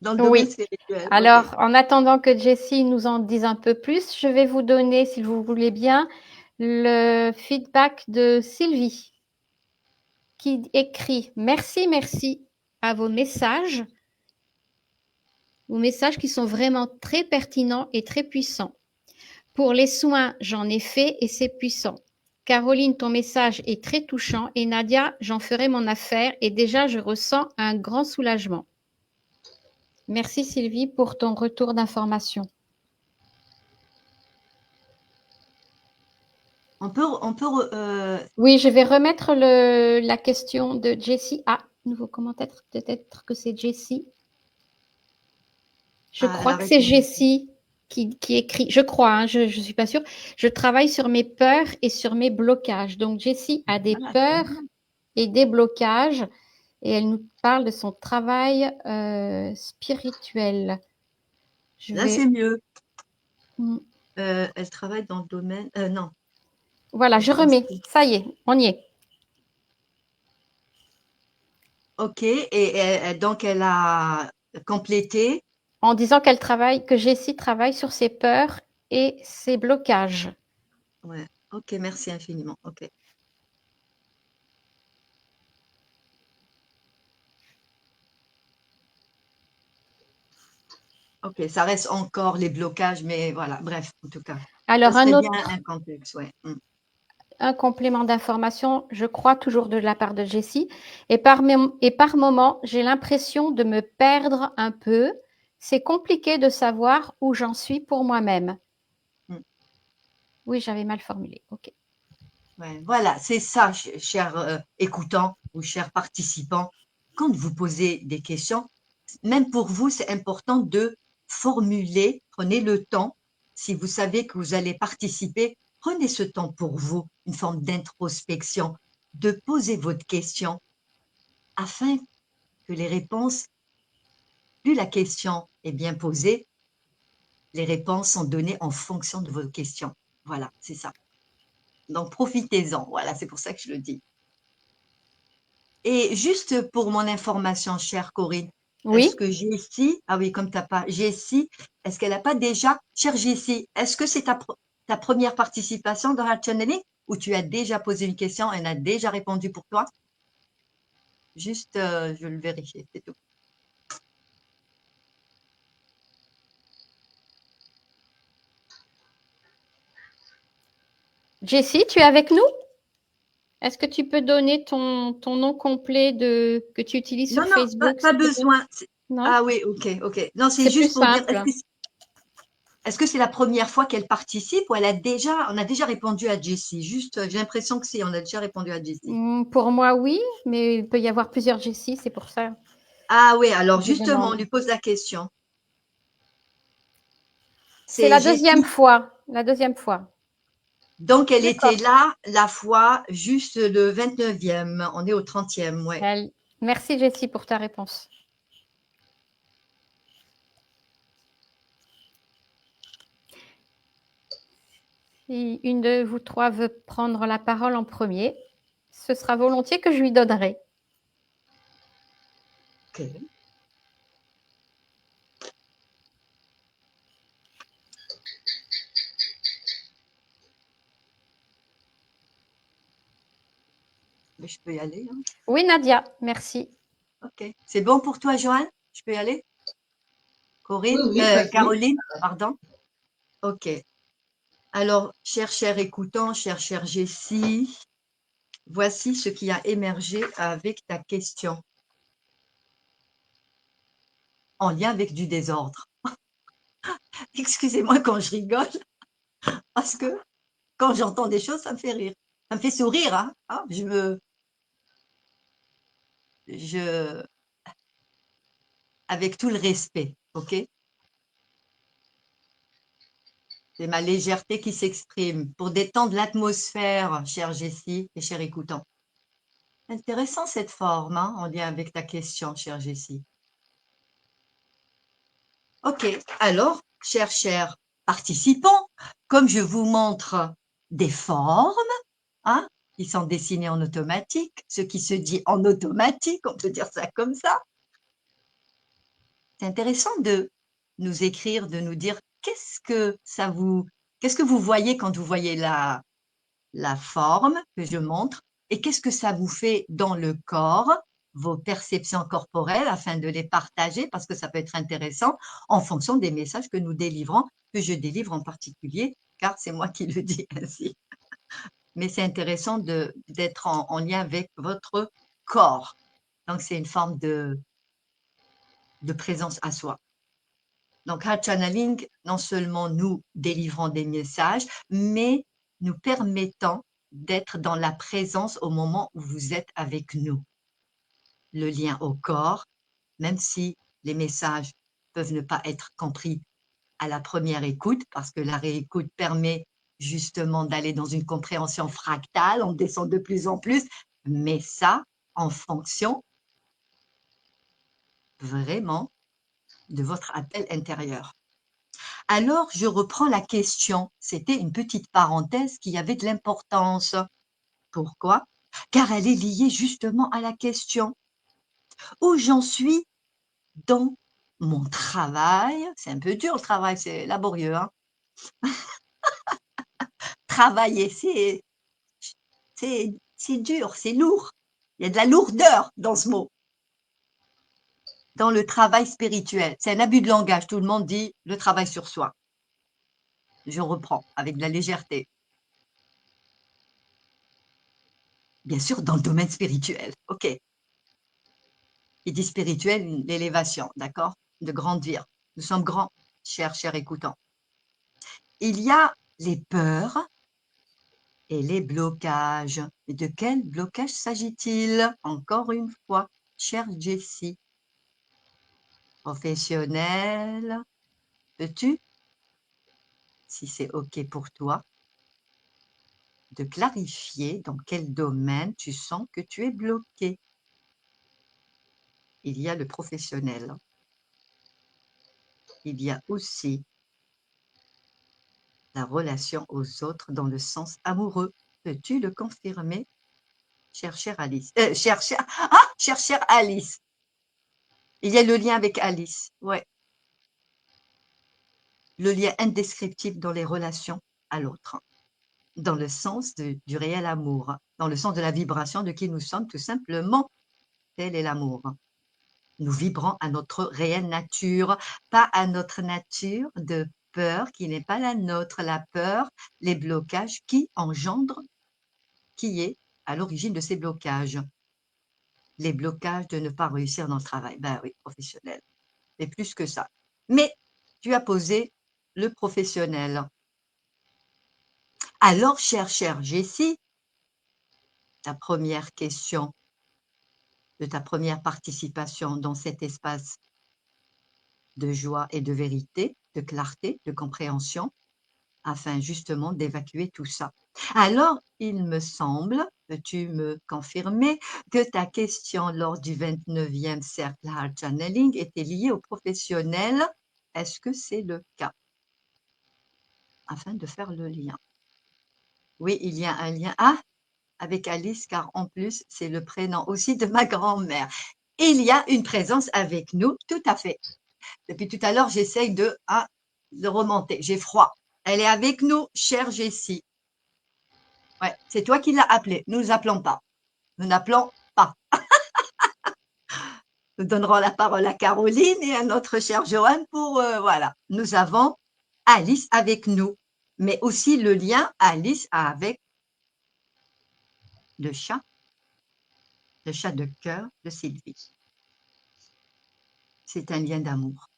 Dans le domaine Oui. spirituel. Alors, Ok. en attendant que Jessie nous en dise un peu plus, je vais vous donner, si vous voulez bien, le feedback de Sylvie, qui écrit « Merci, merci à vos messages qui sont vraiment très pertinents et très puissants. Pour les soins, j'en ai fait et c'est puissant. Caroline, ton message est très touchant et Nadia, j'en ferai mon affaire et déjà je ressens un grand soulagement. Merci Sylvie pour ton retour d'information. Oui, je vais remettre la question de Jessie. Ah, nouveau commentaire, peut-être que c'est Jessie. Je crois que c'est Jessie qui écrit. Je crois, hein, je ne suis pas sûre. Je travaille sur mes peurs et sur mes blocages. Donc Jessie a des peurs et des blocages et elle nous parle de son travail spirituel. Là, c'est mieux. Mm. Elle travaille dans le domaine. Non. Voilà, je remets. Ça y est, on y est. Ok. Et donc, elle a complété. En disant que Jessie travaille sur ses peurs et ses blocages. Ouais. Ok, merci infiniment. Ok. Ok, ça reste encore les blocages, mais voilà, bref, en tout cas. Alors, Ça serait bien un complexe, ouais. Un complément d'information, je crois, toujours de la part de Jessie. Et par moment, j'ai l'impression de me perdre un peu. C'est compliqué de savoir où j'en suis pour moi-même. Oui, j'avais mal formulé. OK. Ouais, voilà, c'est ça, chers écoutants ou chers participants. Quand vous posez des questions, même pour vous, c'est important de formuler. Prenez le temps. Si vous savez que vous allez participer, prenez ce temps pour vous, une forme d'introspection, de poser votre question afin que les réponses, plus la question est bien posée, les réponses sont données en fonction de vos questions. Voilà, c'est ça. Donc, profitez-en. Voilà, c'est pour ça que je le dis. Et juste pour mon information, chère Corinne, Oui. est-ce que Jessie, ah oui, comme tu n'as pas, Jessie, est-ce qu'elle n'a pas déjà, chère Jessie, est-ce que c'est ta première participation dans la channeling ou tu as déjà posé une question, elle a déjà répondu pour toi? Juste, je veux le vérifier, c'est tout. Jessie, tu es avec nous? Est-ce que tu peux donner ton nom complet que tu utilises sur Facebook? Pas besoin. Non? Ah oui, ok. Non, c'est C'est plus juste pour dire, simple. est-ce que c'est la première fois qu'elle participe ou on a déjà répondu à Jessie? Juste, j'ai l'impression que on a déjà répondu à Jessie. Pour moi, oui, mais il peut y avoir plusieurs Jessie, c'est pour ça. Ah oui, alors Je justement, on demande. lui pose la question. C'est C'est la deuxième Jessie. fois. La deuxième fois. Donc, elle D'accord. était là la fois juste le 29e. On est au 30e, ouais. Merci Jessie pour ta réponse. Si une de vous trois veut prendre la parole en premier, ce sera volontiers que je lui donnerai. Ok. Mais je peux y aller, hein. Oui, Nadia, merci. Ok. C'est bon pour toi, Joanne? Je peux y aller? Oui, Corinne? oui, vas-y. Caroline, pardon. Ok. Alors, cher écoutant, cher Jessie, voici ce qui a émergé avec ta question, en lien avec du désordre. Excusez-moi quand je rigole, parce que quand j'entends des choses, ça me fait rire. Ça me fait sourire, hein. Je, avec tout le respect, ok? C'est ma légèreté qui s'exprime pour détendre l'atmosphère, chère Jessie et cher écoutant. Intéressant cette forme, hein, en lien avec ta question, chère Jessie. Ok, alors, chers participants, comme je vous montre des formes, hein, qui sont dessinées en automatique, ce qui se dit en automatique, on peut dire ça comme ça. C'est intéressant de nous écrire, de nous dire qu'est-ce que vous voyez quand vous voyez la forme que je montre et qu'est-ce que ça vous fait dans le corps, vos perceptions corporelles, afin de les partager, parce que ça peut être intéressant en fonction des messages que nous délivrons, que je délivre en particulier, car c'est moi qui le dis ainsi. Mais c'est intéressant d'être en lien avec votre corps. Donc, c'est une forme de présence à soi. Donc, Heart Channeling, non seulement nous délivrons des messages, mais nous permettant d'être dans la présence au moment où vous êtes avec nous. Le lien au corps, même si les messages peuvent ne pas être compris à la première écoute, parce que la réécoute permet justement d'aller dans une compréhension fractale, on descend de plus en plus, mais ça, en fonction vraiment de votre appel intérieur. Alors, je reprends la question. C'était une petite parenthèse qui avait de l'importance. Pourquoi? Car elle est liée justement à la question. Où j'en suis dans mon travail? C'est un peu dur le travail, c'est laborieux, hein? Travailler, c'est dur, c'est lourd. Il y a de la lourdeur dans ce mot. Dans le travail spirituel. C'est un abus de langage. Tout le monde dit le travail sur soi. Je reprends avec de la légèreté. Bien sûr, dans le domaine spirituel. OK. Il dit spirituel, l'élévation, d'accord? De grandir. Nous sommes grands, chers écoutants. Il y a les peurs et les blocages. Et de quel blocage s'agit-il? Encore une fois, chère Jessie. Professionnel, peux-tu, si c'est OK pour toi, de clarifier dans quel domaine tu sens que tu es bloqué? Il y a le professionnel. Il y a aussi la relation aux autres dans le sens amoureux. Peux-tu le confirmer, chère Alice? Chère Alice. Il y a le lien avec Alice, ouais. Le lien indescriptible dans les relations à l'autre, dans le sens du réel amour, dans le sens de la vibration de qui nous sommes, tout simplement. Tel est l'amour. Nous vibrons à notre réelle nature, pas à notre nature de peur qui n'est pas la nôtre. La peur, les blocages qui engendrent, qui est à l'origine de ces blocages. Les blocages de ne pas réussir dans le travail. Ben oui, professionnel. Et plus que ça. Mais tu as posé le professionnel. Alors, chère Jessie, ta première question de ta première participation dans cet espace de joie et de vérité, de clarté, de compréhension, afin justement d'évacuer tout ça. Alors, il me semble, peux-tu me confirmer, que ta question lors du 29e cercle Heart Channeling était liée au professionnel. Est-ce que c'est le cas? Afin de faire le lien. Oui, il y a un lien avec Alice, car en plus, c'est le prénom aussi de ma grand-mère. Il y a une présence avec nous, tout à fait. Depuis tout à l'heure, j'essaye de remonter. J'ai froid. Elle est avec nous, chère Jessie. Ouais, c'est toi qui l'as appelée. Nous ne appelons pas. nous n'appelons pas. Nous donnerons la parole à Caroline et à notre chère Joanne pour, voilà. Nous avons Alice avec nous, mais aussi le lien Alice a avec le chat de cœur de Sylvie. C'est un lien d'amour.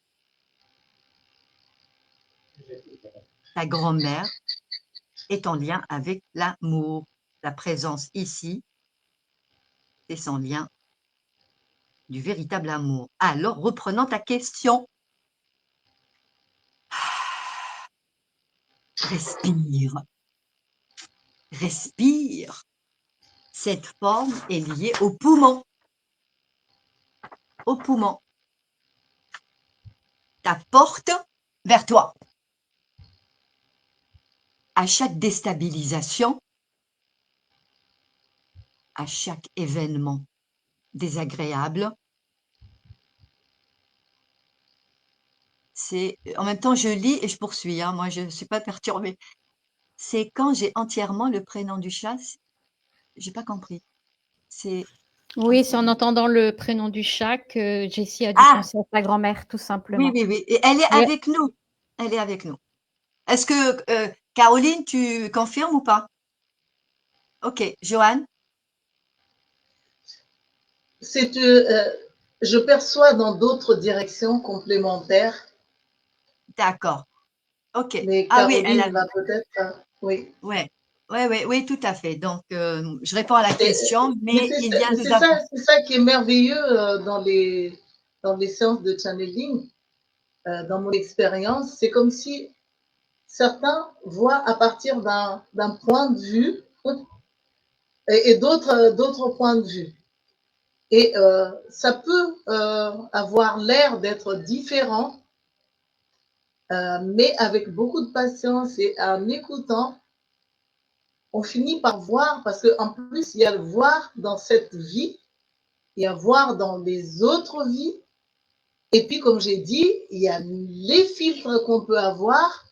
Ta grand-mère est en lien avec l'amour. La présence ici, c'est son lien du véritable amour. Alors, reprenons ta question. Respire, respire. Cette forme est liée au poumon. Au poumon. Ta porte vers toi. À chaque déstabilisation, à chaque événement désagréable, c'est en même temps je lis et je poursuis, hein, moi je ne suis pas perturbée. C'est quand j'ai entièrement le prénom du chat, j'ai pas compris. C'est Oui, c'est en entendant le prénom du chat que Jessie a dû ah penser à sa grand-mère, tout oui simplement. oui oui et elle est Et avec nous. Elle est avec nous. Est-ce que Caroline, tu confirmes ou pas? Ok, Joanne. Je perçois dans d'autres directions complémentaires, D'accord. Ok. mais Ah oui, elle Caroline a. va peut-être, oui. Ouais. Ouais, ouais, oui, tout à fait. Donc, je réponds à la Et- question, mais mais il y a, nous avons. c'est ça qui est merveilleux dans les séances de channeling. Dans mon expérience, c'est comme si certains voient à partir d'un point de vue et d'autres points de vue. Et ça peut avoir l'air d'être différent, mais avec beaucoup de patience et en écoutant, on finit par voir, parce qu'en plus, il y a le voir dans cette vie, il y a voir dans les autres vies, et puis, comme j'ai dit, il y a les filtres qu'on peut avoir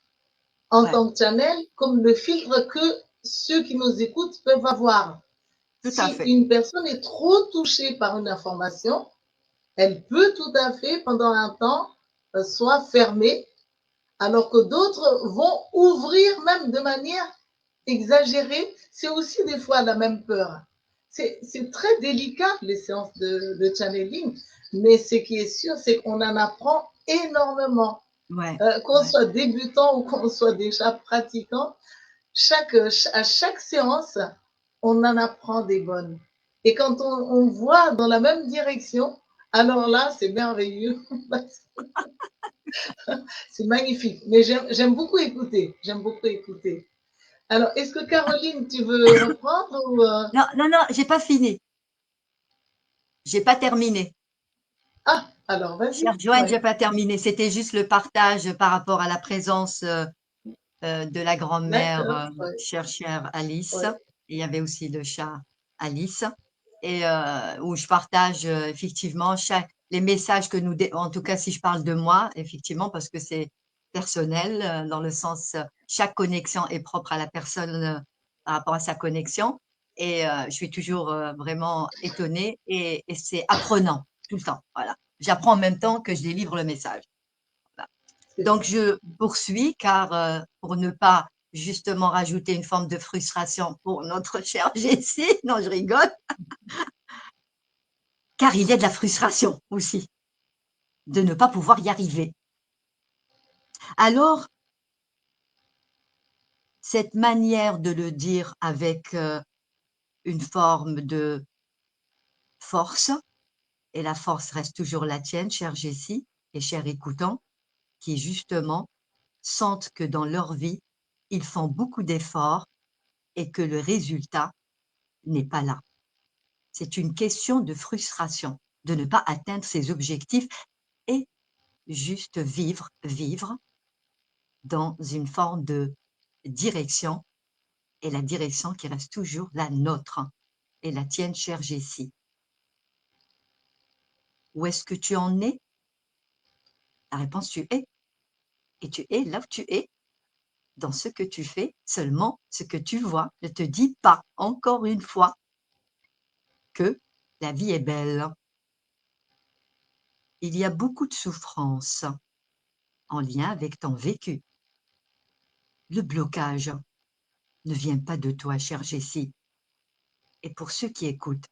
en Ouais, tant que channel, comme le filtre que ceux qui nous écoutent peuvent avoir. tout à Si fait. une personne est trop touchée par une information, elle peut tout à fait, pendant un temps, soit fermée, alors que d'autres vont ouvrir même de manière exagérée. C'est aussi des fois la même peur. C'est très délicat, les séances de channeling, mais ce qui est sûr, c'est qu'on en apprend énormément. Ouais, Qu'on ouais. soit débutant ou qu'on soit déjà pratiquant, à chaque séance, on en apprend des bonnes. Et quand on voit dans la même direction, alors là, c'est merveilleux. C'est magnifique. Mais j'aime beaucoup écouter. J'aime beaucoup écouter. Alors, est-ce que Caroline, tu veux reprendre ou Non, non, non, j'ai pas fini. J'ai pas terminé. Ah, alors Chère vas-y. Joanne, j'ai Ouais, pas terminé. C'était juste le partage par rapport à la présence de la grand-mère, d'accord. Ouais, chère Alice. ouais. Et il y avait aussi le chat Alice. Et où je partage effectivement les messages que en tout cas si je parle de moi, effectivement, parce que c'est personnel, dans le sens, chaque connexion est propre à la personne par rapport à sa connexion. Et je suis toujours vraiment étonnée et c'est apprenant tout le temps. Voilà. J'apprends en même temps que je délivre le message. Voilà. C'est Donc, ça. je poursuis car pour ne pas justement rajouter une forme de frustration pour notre chère Jessie, non, je rigole, car il y a de la frustration aussi de ne pas pouvoir y arriver. Alors, cette manière de le dire avec une forme de force, et la force reste toujours la tienne, chère Jessie et cher écoutant, qui justement sentent que dans leur vie, ils font beaucoup d'efforts et que le résultat n'est pas là. C'est une question de frustration, de ne pas atteindre ses objectifs et juste vivre dans une forme de direction et la direction qui reste toujours la nôtre et la tienne, chère Jessie. Où est-ce que tu en es? La réponse, tu es. Et tu es là où tu es, dans ce que tu fais, seulement ce que tu vois. Ne te dis pas, encore une fois, que la vie est belle. Il y a beaucoup de souffrance en lien avec ton vécu. Le blocage ne vient pas de toi, chère Jessie. Et pour ceux qui écoutent,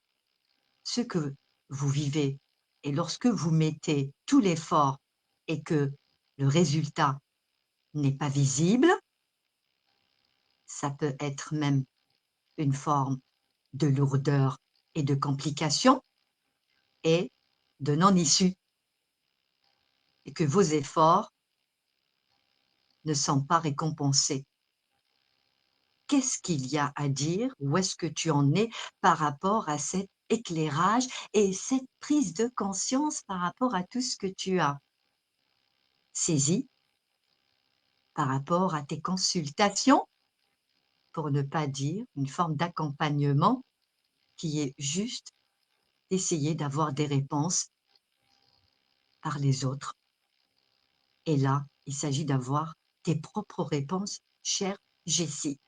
ce que vous vivez, et lorsque vous mettez tout l'effort et que le résultat n'est pas visible, ça peut être même une forme de lourdeur et de complication et de non-issue, et que vos efforts ne sont pas récompensés. Qu'est-ce qu'il y a à dire? Où est-ce que tu en es par rapport à cet éclairage et cette prise de conscience par rapport à tout ce que tu as saisi par rapport à tes consultations, pour ne pas dire une forme d'accompagnement qui est juste d'essayer d'avoir des réponses par les autres. Et là, il s'agit d'avoir tes propres réponses, chère Jessie.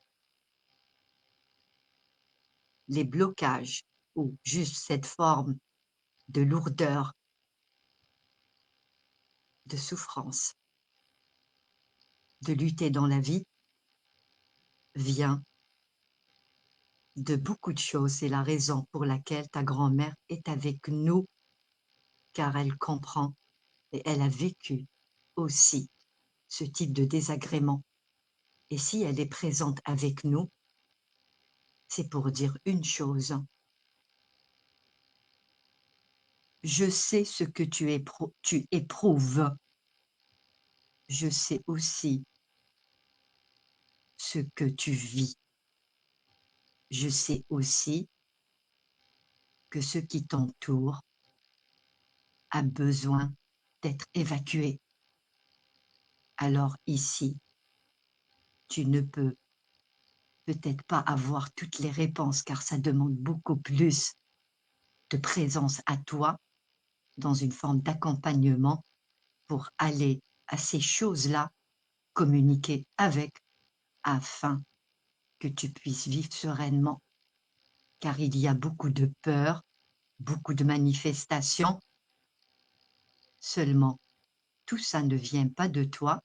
Les blocages ou juste cette forme de lourdeur, de souffrance, de lutter dans la vie vient de beaucoup de choses. C'est la raison pour laquelle ta grand-mère est avec nous, car elle comprend et elle a vécu aussi ce type de désagrément. Et si elle est présente avec nous, c'est pour dire une chose. Je sais ce que tu éprouves. Je sais aussi ce que tu vis. Je sais aussi que ce qui t'entoure a besoin d'être évacué. Alors ici, tu ne peux peut-être pas avoir toutes les réponses car ça demande beaucoup plus de présence à toi dans une forme d'accompagnement pour aller à ces choses-là, communiquer avec, afin que tu puisses vivre sereinement. Car il y a beaucoup de peur, beaucoup de manifestations. Seulement, tout ça ne vient pas de toi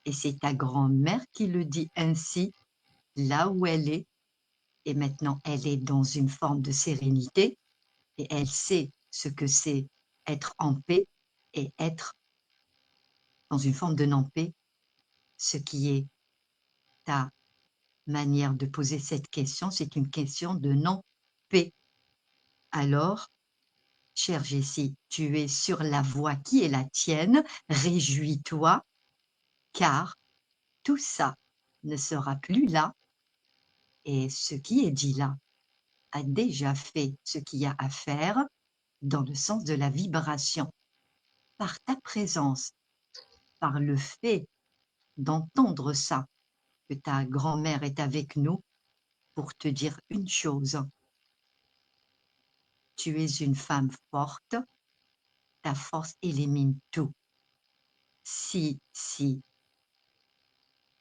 et c'est ta grand-mère qui le dit ainsi, là où elle est. Et maintenant, elle est dans une forme de sérénité et elle sait ce que c'est être en paix et être dans une forme de non-paix, ce qui est ta manière de poser cette question, c'est une question de non-paix. Alors, chère Jessie, tu es sur la voie qui est la tienne, réjouis-toi, car tout ça ne sera plus là, et ce qui est dit là a déjà fait ce qu'il y a à faire dans le sens de la vibration. Par ta présence, par le fait d'entendre ça, que ta grand-mère est avec nous pour te dire une chose. Tu es une femme forte, ta force élimine tout. Si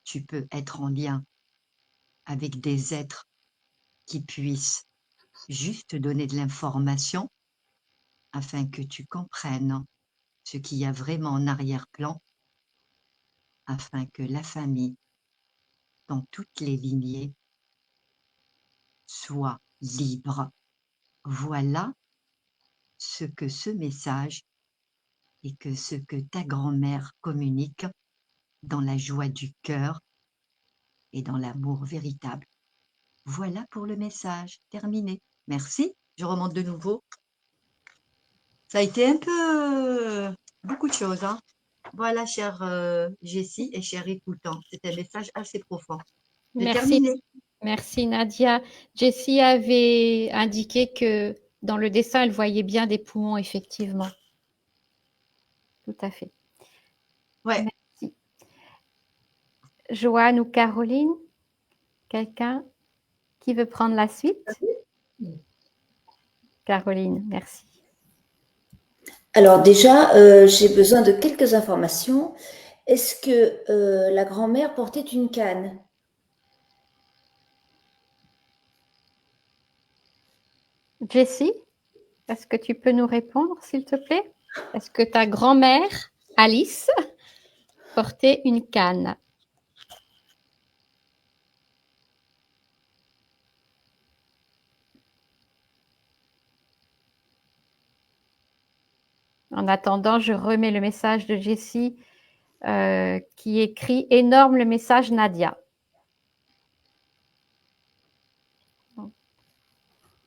tu peux être en lien avec des êtres qui puissent juste te donner de l'information afin que tu comprennes ce qu'il y a vraiment en arrière-plan, afin que la famille, dans toutes les lignées, soit libre. Voilà ce que ce message et que ce que ta grand-mère communique dans la joie du cœur et dans l'amour véritable. Voilà pour le message terminé. Merci. Je remonte de nouveau. Ça a été un peu beaucoup de choses. Hein. Voilà, chère Jessie et chère écoutant. C'est un message assez profond. J'ai Merci, terminé. merci Nadia. Jessie avait indiqué que dans le dessin, elle voyait bien des poumons, effectivement. Tout à fait. Ouais. Merci. Joanne ou Caroline, quelqu'un qui veut prendre la suite? Caroline, merci. Alors déjà, j'ai besoin de quelques informations. Est-ce que la grand-mère portait une canne? Jessie, est-ce que tu peux nous répondre, s'il te plaît? Est-ce que ta grand-mère, Alice, portait une canne? En attendant, je remets le message de Jessie qui écrit « Énorme le message, Nadia ».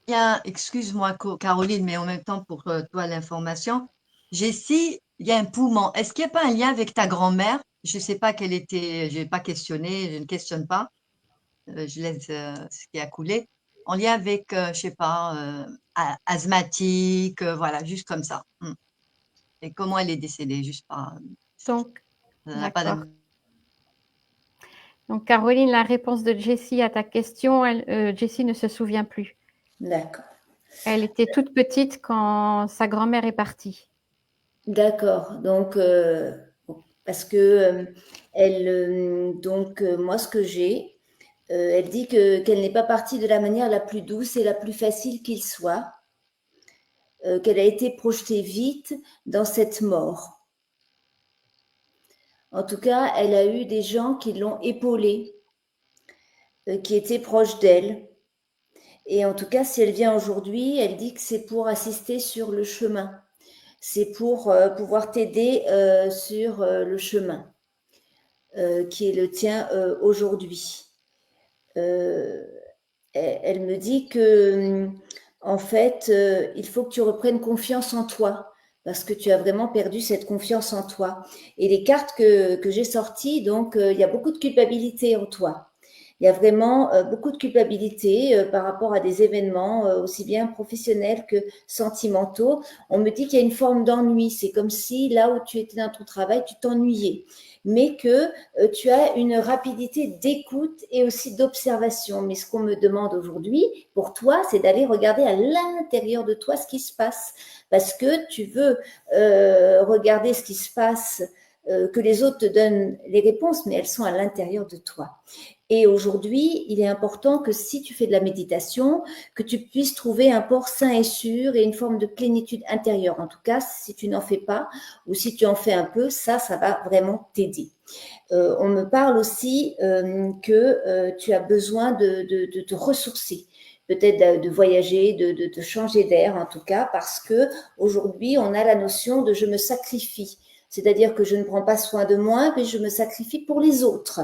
Bien, excuse-moi Caroline, mais en même temps pour toi l'information. Jessie, il y a un poumon. Est-ce qu'il n'y a pas un lien avec ta grand-mère? Je ne sais pas quelle était, je n'ai pas questionné, je ne questionne pas. Je laisse ce qui a coulé. En lien avec, je ne sais pas, asthmatique, voilà, juste comme ça. Et comment elle est décédée, juste pas. Donc, Ça n'a pas d'accord. d'im- Donc, Caroline, la réponse de Jessie à ta question, Jessie ne se souvient plus. D'accord. Elle était toute petite quand sa grand-mère est partie. D'accord. Donc, parce que moi, ce que j'ai, elle dit qu'elle n'est pas partie de la manière la plus douce et la plus facile qu'il soit, qu'elle a été projetée vite dans cette mort. En tout cas, elle a eu des gens qui l'ont épaulée, qui étaient proches d'elle. Et en tout cas, si elle vient aujourd'hui, elle dit que c'est pour assister sur le chemin. C'est pour pouvoir t'aider sur le chemin qui est le tien aujourd'hui. Elle me dit que, en fait, il faut que tu reprennes confiance en toi parce que tu as vraiment perdu cette confiance en toi. Et les cartes que j'ai sorties, donc, il y a beaucoup de culpabilité en toi. Il y a vraiment beaucoup de culpabilité par rapport à des événements aussi bien professionnels que sentimentaux. On me dit qu'il y a une forme d'ennui. C'est comme si là où tu étais dans ton travail, tu t'ennuyais, mais que tu as une rapidité d'écoute et aussi d'observation. Mais ce qu'on me demande aujourd'hui, pour toi, c'est d'aller regarder à l'intérieur de toi ce qui se passe. Parce que tu veux regarder ce qui se passe, que les autres te donnent les réponses, mais elles sont à l'intérieur de toi. Et aujourd'hui, il est important que si tu fais de la méditation, que tu puisses trouver un port sain et sûr et une forme de plénitude intérieure. En tout cas, si tu n'en fais pas ou si tu en fais un peu, ça va vraiment t'aider. On me parle aussi que tu as besoin de te ressourcer, peut-être de voyager, de changer d'air en tout cas, parce que aujourd'hui on a la notion de je me sacrifie, c'est-à-dire que je ne prends pas soin de moi, mais je me sacrifie pour les autres.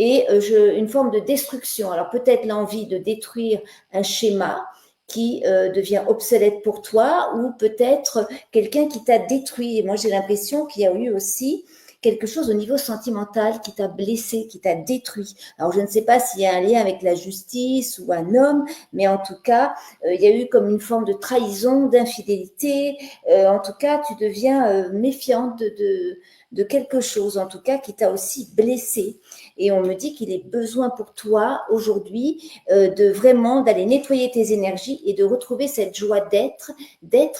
Et une forme de destruction. Alors peut-être l'envie de détruire un schéma qui devient obsolète pour toi, ou peut-être quelqu'un qui t'a détruit. Et moi j'ai l'impression qu'il y a eu aussi quelque chose au niveau sentimental qui t'a blessé, qui t'a détruit. Alors, je ne sais pas s'il y a un lien avec la justice ou un homme, mais en tout cas, il y a eu comme une forme de trahison, d'infidélité. En tout cas, tu deviens méfiante de quelque chose, en tout cas, qui t'a aussi blessé. Et on me dit qu'il est besoin pour toi aujourd'hui de vraiment d'aller nettoyer tes énergies et de retrouver cette joie d'être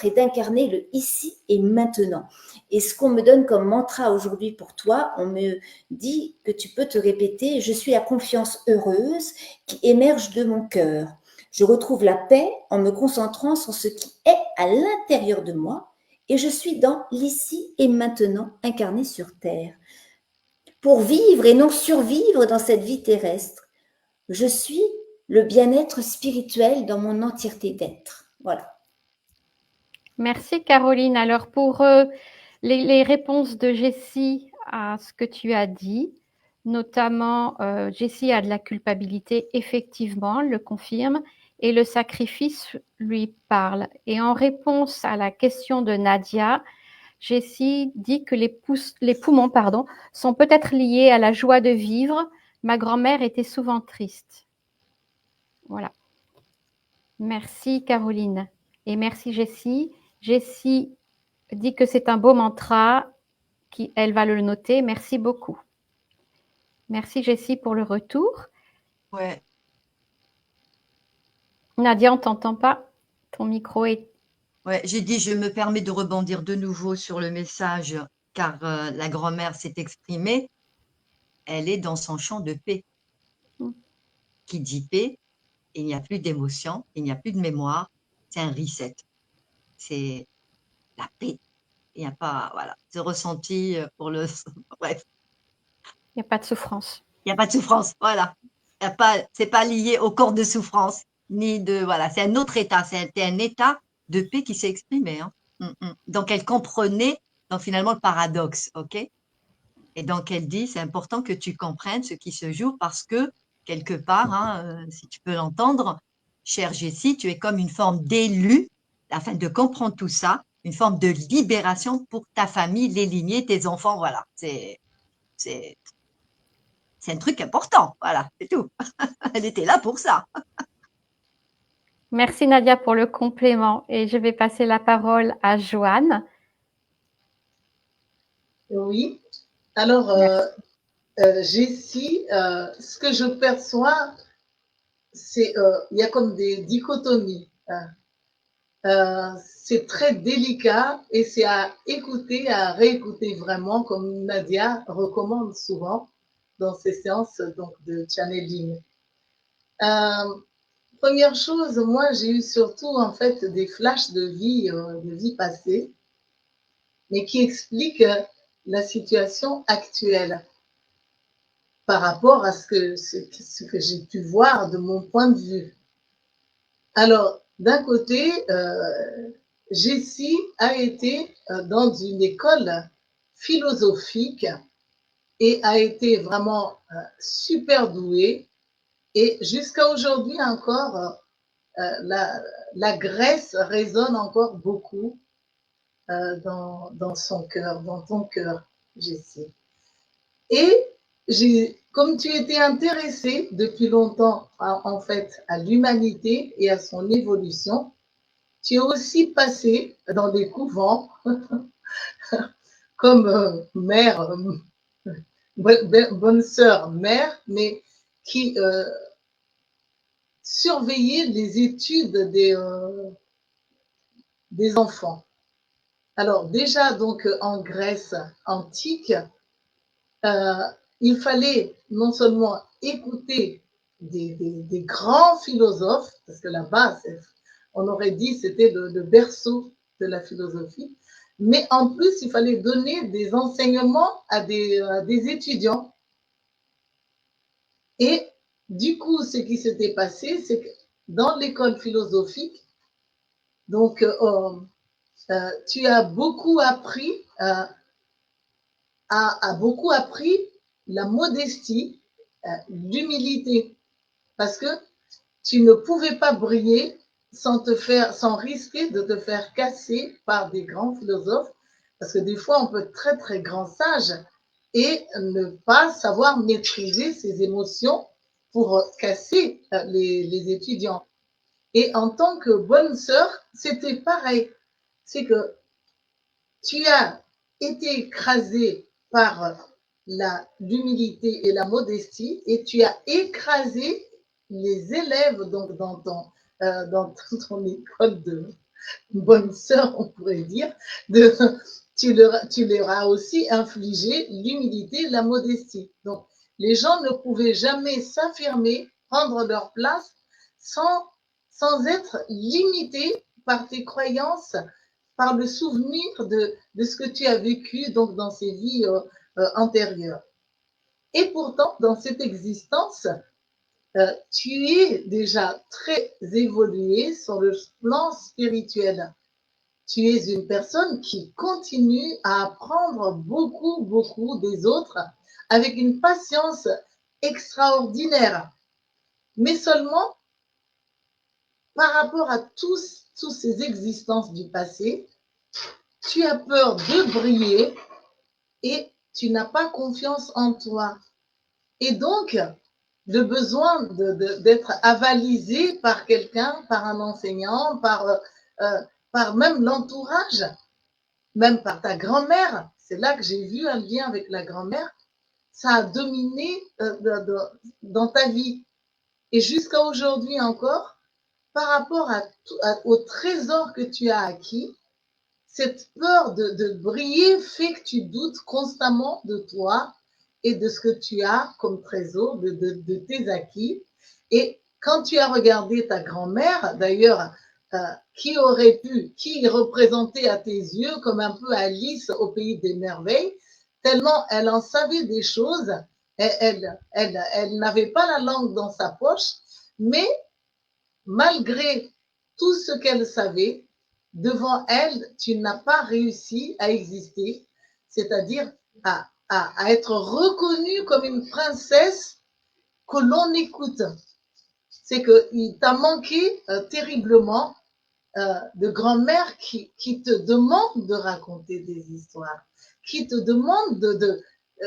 et d'incarner le ici et maintenant. Et ce qu'on me donne comme mantra aujourd'hui pour toi, on me dit que tu peux te répéter « Je suis la confiance heureuse qui émerge de mon cœur. Je retrouve la paix en me concentrant sur ce qui est à l'intérieur de moi et je suis dans l'ici et maintenant incarné sur Terre. Pour vivre et non survivre dans cette vie terrestre, je suis le bien-être spirituel dans mon entièreté d'être. » Voilà. Merci Caroline. Alors pour les réponses de Jessie à ce que tu as dit, notamment Jessie a de la culpabilité, effectivement, elle le confirme, et le sacrifice lui parle. Et en réponse à la question de Nadia, Jessie dit que les poumons sont peut-être liés à la joie de vivre. Ma grand-mère était souvent triste. Voilà. Merci Caroline. Et merci Jessie. Jessie dit que c'est un beau mantra, elle va le noter. Merci beaucoup. Merci Jessie pour le retour. Ouais. Nadia, on ne t'entend pas. Ton micro est... Ouais, j'ai dit, je me permets de rebondir de nouveau sur le message, car la grand-mère s'est exprimée. Elle est dans son champ de paix. Qui dit paix, il n'y a plus d'émotion, il n'y a plus de mémoire, c'est un reset. C'est la paix. Il n'y a pas, voilà, ce ressenti pour le, bref. Il n'y a pas de souffrance. Il n'y a pas de souffrance, voilà. C'est pas lié au corps de souffrance, ni de, voilà, c'est un autre état, c'était un état de paix qui s'est exprimé. Hein. Donc, elle comprenait, donc finalement, le paradoxe, ok? Et donc, elle dit, c'est important que tu comprennes ce qui se joue parce que, quelque part, hein, si tu peux l'entendre, chère Jessie, tu es comme une forme d'élu afin de comprendre tout ça, une forme de libération pour ta famille, les lignées, tes enfants, voilà. C'est un truc important, voilà, c'est tout. Elle était là pour ça. Merci Nadia pour le complément et je vais passer la parole à Joanne. Oui. Alors, Jessie, ce que je perçois, c'est il y a comme des dichotomies. C'est très délicat et c'est à écouter, à réécouter vraiment, comme Nadia recommande souvent dans ses séances donc, de channeling. Première chose, moi j'ai eu surtout en fait des flashs de vie passée, mais qui expliquent la situation actuelle par rapport à ce que j'ai pu voir de mon point de vue. Alors, d'un côté, Jessie a été dans une école philosophique et a été vraiment super douée. Et jusqu'à aujourd'hui encore, la Grèce résonne encore beaucoup dans son cœur, dans ton cœur, Jessie. Et comme tu étais intéressée depuis longtemps en fait à l'humanité et à son évolution, tu es aussi passée dans des couvents comme mère, bonne sœur, mère, mais qui surveillait les études des enfants. Alors déjà donc en Grèce antique, il fallait non seulement écouter des grands philosophes, parce que là-bas, on aurait dit c'était le berceau de la philosophie, mais en plus, il fallait donner des enseignements à des étudiants. Et du coup, ce qui s'était passé, c'est que dans l'école philosophique, donc, tu as beaucoup appris, beaucoup appris la modestie, l'humilité, parce que tu ne pouvais pas briller sans risquer de te faire casser par des grands philosophes, parce que des fois, on peut être très, très grand sage et ne pas savoir maîtriser ses émotions pour casser les étudiants. Et en tant que bonne sœur, c'était pareil. C'est que tu as été écrasée par l'humilité et la modestie et tu as écrasé les élèves donc dans ton école de bonne sœur, on pourrait dire, tu leur as aussi infligé l'humilité et la modestie. Donc, les gens ne pouvaient jamais s'affirmer, prendre leur place sans être limités par tes croyances, par le souvenir de ce que tu as vécu donc, dans ces vies antérieures. Et pourtant, dans cette existence, tu es déjà très évolué sur le plan spirituel. Tu es une personne qui continue à apprendre beaucoup, beaucoup des autres avec une patience extraordinaire. Mais seulement par rapport à toutes ces existences du passé, tu as peur de briller et tu n'as pas confiance en toi. Et donc, le besoin d'être avalisé par quelqu'un, par un enseignant, par même l'entourage, même par ta grand-mère, c'est là que j'ai vu un lien avec la grand-mère, ça a dominé dans ta vie. Et jusqu'à aujourd'hui encore, par rapport au trésor que tu as acquis, cette peur de briller fait que tu doutes constamment de toi et de ce que tu as comme trésor, de tes acquis. Et quand tu as regardé ta grand-mère, d'ailleurs, qui représentait à tes yeux comme un peu Alice au pays des merveilles, tellement elle en savait des choses, elle n'avait pas la langue dans sa poche, mais malgré tout ce qu'elle savait, devant elle, tu n'as pas réussi à exister, c'est-à-dire à être reconnue comme une princesse que l'on écoute. C'est qu'il t'a manqué terriblement de grand-mère qui te demande de raconter des histoires, qui te demande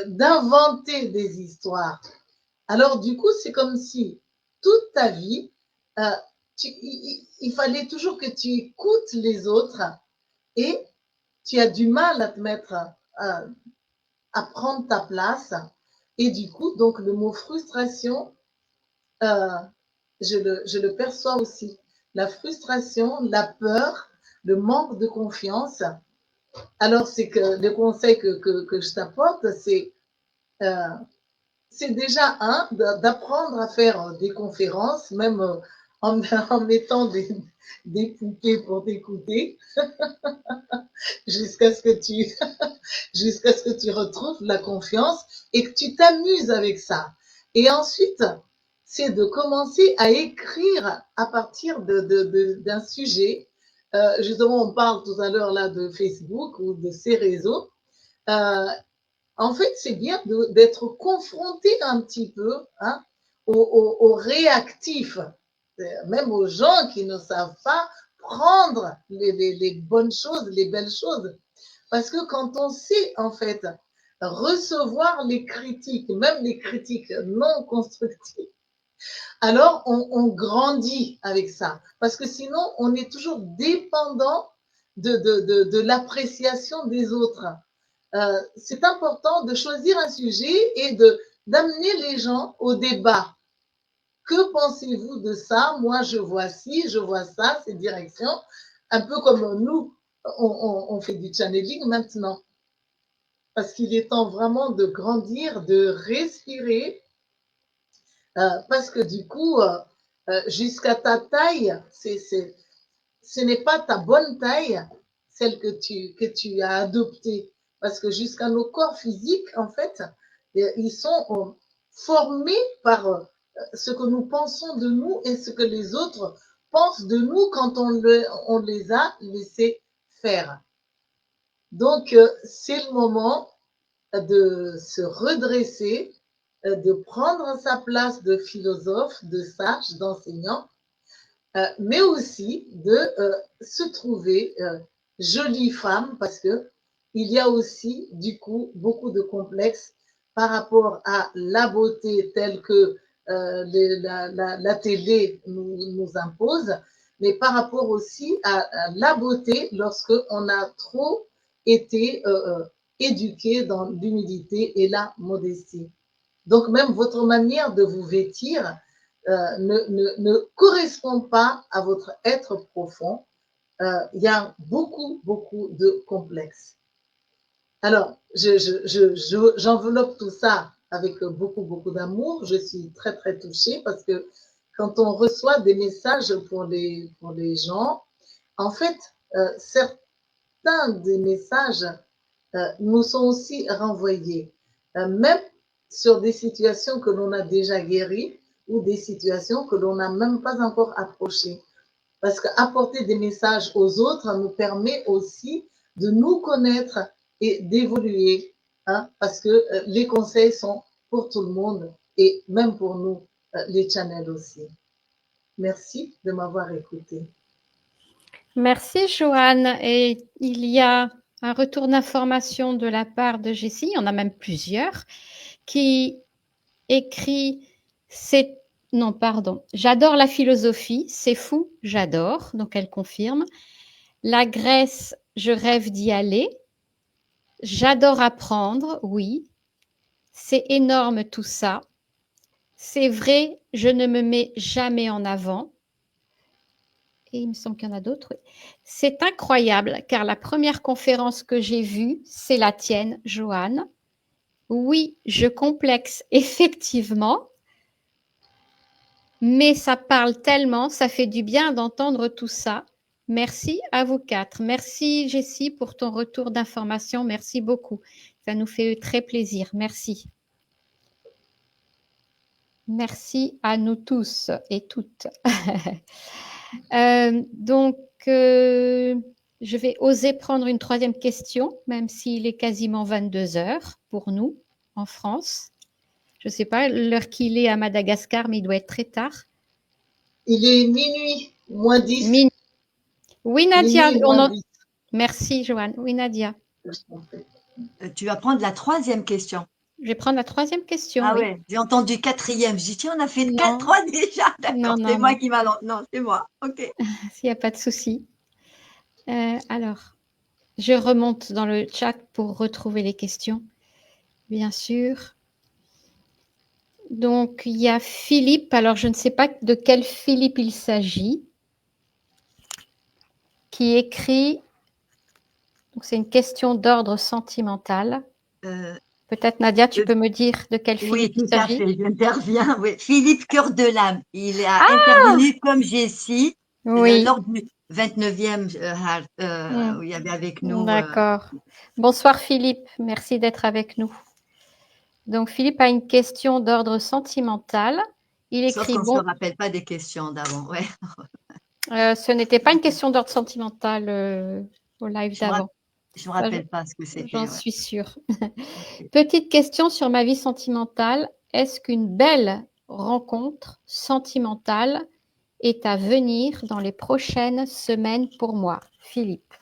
d'inventer des histoires. Alors, du coup, c'est comme si toute ta vie, euh, il fallait toujours que tu écoutes les autres et tu as du mal à te mettre, à prendre ta place. Et du coup, donc, le mot frustration, euh, je le perçois aussi. La frustration, la peur, le manque de confiance. Alors, c'est que le conseil que je t'apporte, c'est déjà d'apprendre à faire des conférences, même en mettant des poupées pour t'écouter, jusqu'à ce que tu, jusqu'à ce que tu retrouves la confiance et que tu t'amuses avec ça. Et ensuite, c'est de commencer à écrire à partir d'un sujet. Justement, on parle tout à l'heure là de Facebook ou de ces réseaux. Euh, En fait, c'est bien d'être confronté un petit peu aux réactifs, même aux gens qui ne savent pas prendre les bonnes choses, les belles choses. Parce que quand on sait, en fait, recevoir les critiques, même les critiques non constructives, alors on grandit avec ça. Parce que sinon, on est toujours dépendant de l'appréciation des autres. C'est important de choisir un sujet et d'amener les gens au débat. Que pensez-vous de ça? Moi, je vois ci, je vois ça, ces directions. Un peu comme nous, on fait du channeling maintenant. Parce qu'il est temps vraiment de grandir, de respirer. Parce que du coup, jusqu'à ta taille, ce n'est pas ta bonne taille, celle que tu as adoptée. Parce que jusqu'à nos corps physiques, en fait, ils sont formés par ce que nous pensons de nous et ce que les autres pensent de nous quand on les a laissés faire. Donc, c'est le moment de se redresser, de prendre sa place de philosophe, de sage, d'enseignant, mais aussi de se trouver jolie femme parce que il y a aussi du coup beaucoup de complexes par rapport à la beauté telle que la télé nous impose, mais par rapport aussi à la beauté lorsque on a trop été éduqué dans l'humilité et la modestie. Donc même votre manière de vous vêtir ne correspond pas à votre être profond. Il y a beaucoup, beaucoup de complexes. Alors, j'enveloppe tout ça avec beaucoup, beaucoup d'amour. Je suis très, très touchée parce que quand on reçoit des messages pour les gens, en fait, certains des messages nous sont aussi renvoyés, même sur des situations que l'on a déjà guéries ou des situations que l'on n'a même pas encore approchées. Parce qu'apporter des messages aux autres nous permet aussi de nous connaître et d'évoluer, parce que les conseils sont pour tout le monde et même pour nous, les channels aussi. Merci de m'avoir écouté. Merci Joanne. Et il y a un retour d'information de la part de Jessie, il y en a même plusieurs, qui écrit j'adore la philosophie, c'est fou, j'adore. Donc elle confirme. La Grèce, je rêve d'y aller. J'adore apprendre, oui. C'est énorme tout ça. C'est vrai, je ne me mets jamais en avant. Et il me semble qu'il y en a d'autres. Oui. C'est incroyable, car la première conférence que j'ai vue, c'est la tienne, Joanne. Oui, je complexe effectivement, mais ça parle tellement, ça fait du bien d'entendre tout ça. Merci à vous 4. Merci Jessie pour ton retour d'information. Merci beaucoup. Ça nous fait très plaisir. Merci. Merci à nous tous et toutes. Donc, je vais oser prendre une troisième question, même s'il est quasiment 22 heures pour nous en France. Je ne sais pas l'heure qu'il est à Madagascar, mais il doit être très tard. Il est minuit, moins 10. Oui, Nadia. Minuit, moins 10. Merci, Joanne. Oui, Nadia. Tu vas prendre la troisième question. Je vais prendre la troisième question. Ah oui. ouais, j'ai entendu quatrième. Je dis, tiens, on a fait Non. 3 déjà. D'accord, Non, c'est moi non. qui m'a... Non, c'est moi. OK. S'il n'y a pas de souci. Alors, je remonte dans le chat pour retrouver les questions, bien sûr. Donc, il y a Philippe. Alors, je ne sais pas de quel Philippe il s'agit, qui écrit. Donc, c'est une question d'ordre sentimental. Peut-être, Nadia, tu peux me dire de quel Oui, Philippe il tout à s'agit? fait, j'interviens. Oui. Philippe Cœur de l'âme. Il a intervenu comme Jessie Oui. lors du 29e où il y avait avec nous. D'accord. Bonsoir Philippe, merci d'être avec nous. Donc Philippe a une question d'ordre sentimental. Il Sauf écrit qu'on ne se rappelle pas des questions d'avant. Ouais. Ce n'était pas une question d'ordre sentimental au live d'avant. Je ne me rappelle pas ce que c'était. J'en Ouais. suis sûre. Petite question sur ma vie sentimentale. Est-ce qu'une belle rencontre sentimentale est à venir dans les prochaines semaines pour moi, Philippe?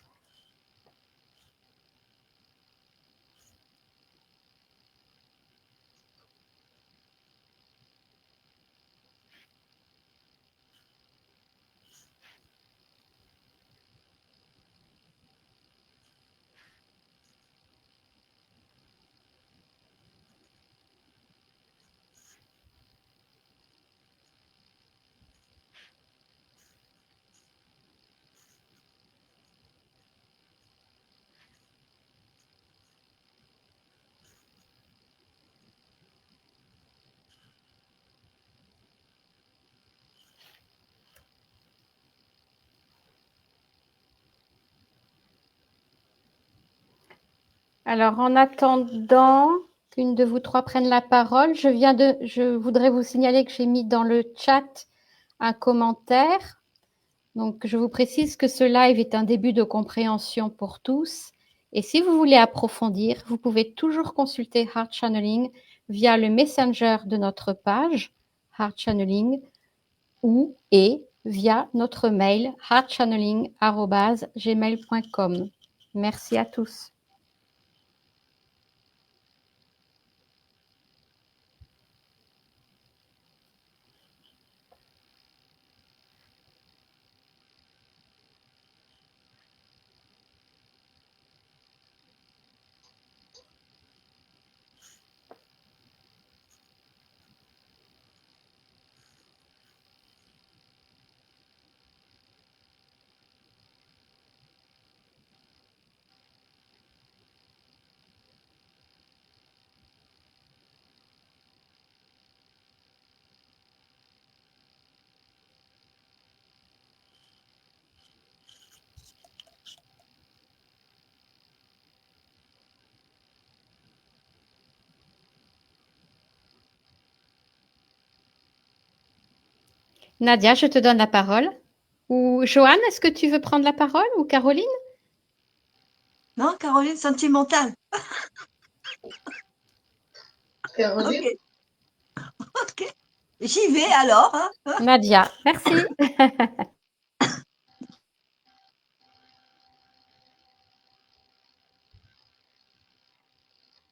Alors, en attendant qu'une de vous trois prenne la parole, je voudrais vous signaler que j'ai mis dans le chat un commentaire. Donc, je vous précise que ce live est un début de compréhension pour tous. Et si vous voulez approfondir, vous pouvez toujours consulter Heart Channeling via le messenger de notre page Heart Channeling ou via notre mail heartchanneling@gmail.com. Merci à tous. Nadia, je te donne la parole. Ou Joanne, est-ce que tu veux prendre la parole ou Caroline? Non, Caroline, sentimentale. Caroline? OK. J'y vais alors. Hein. Nadia, merci.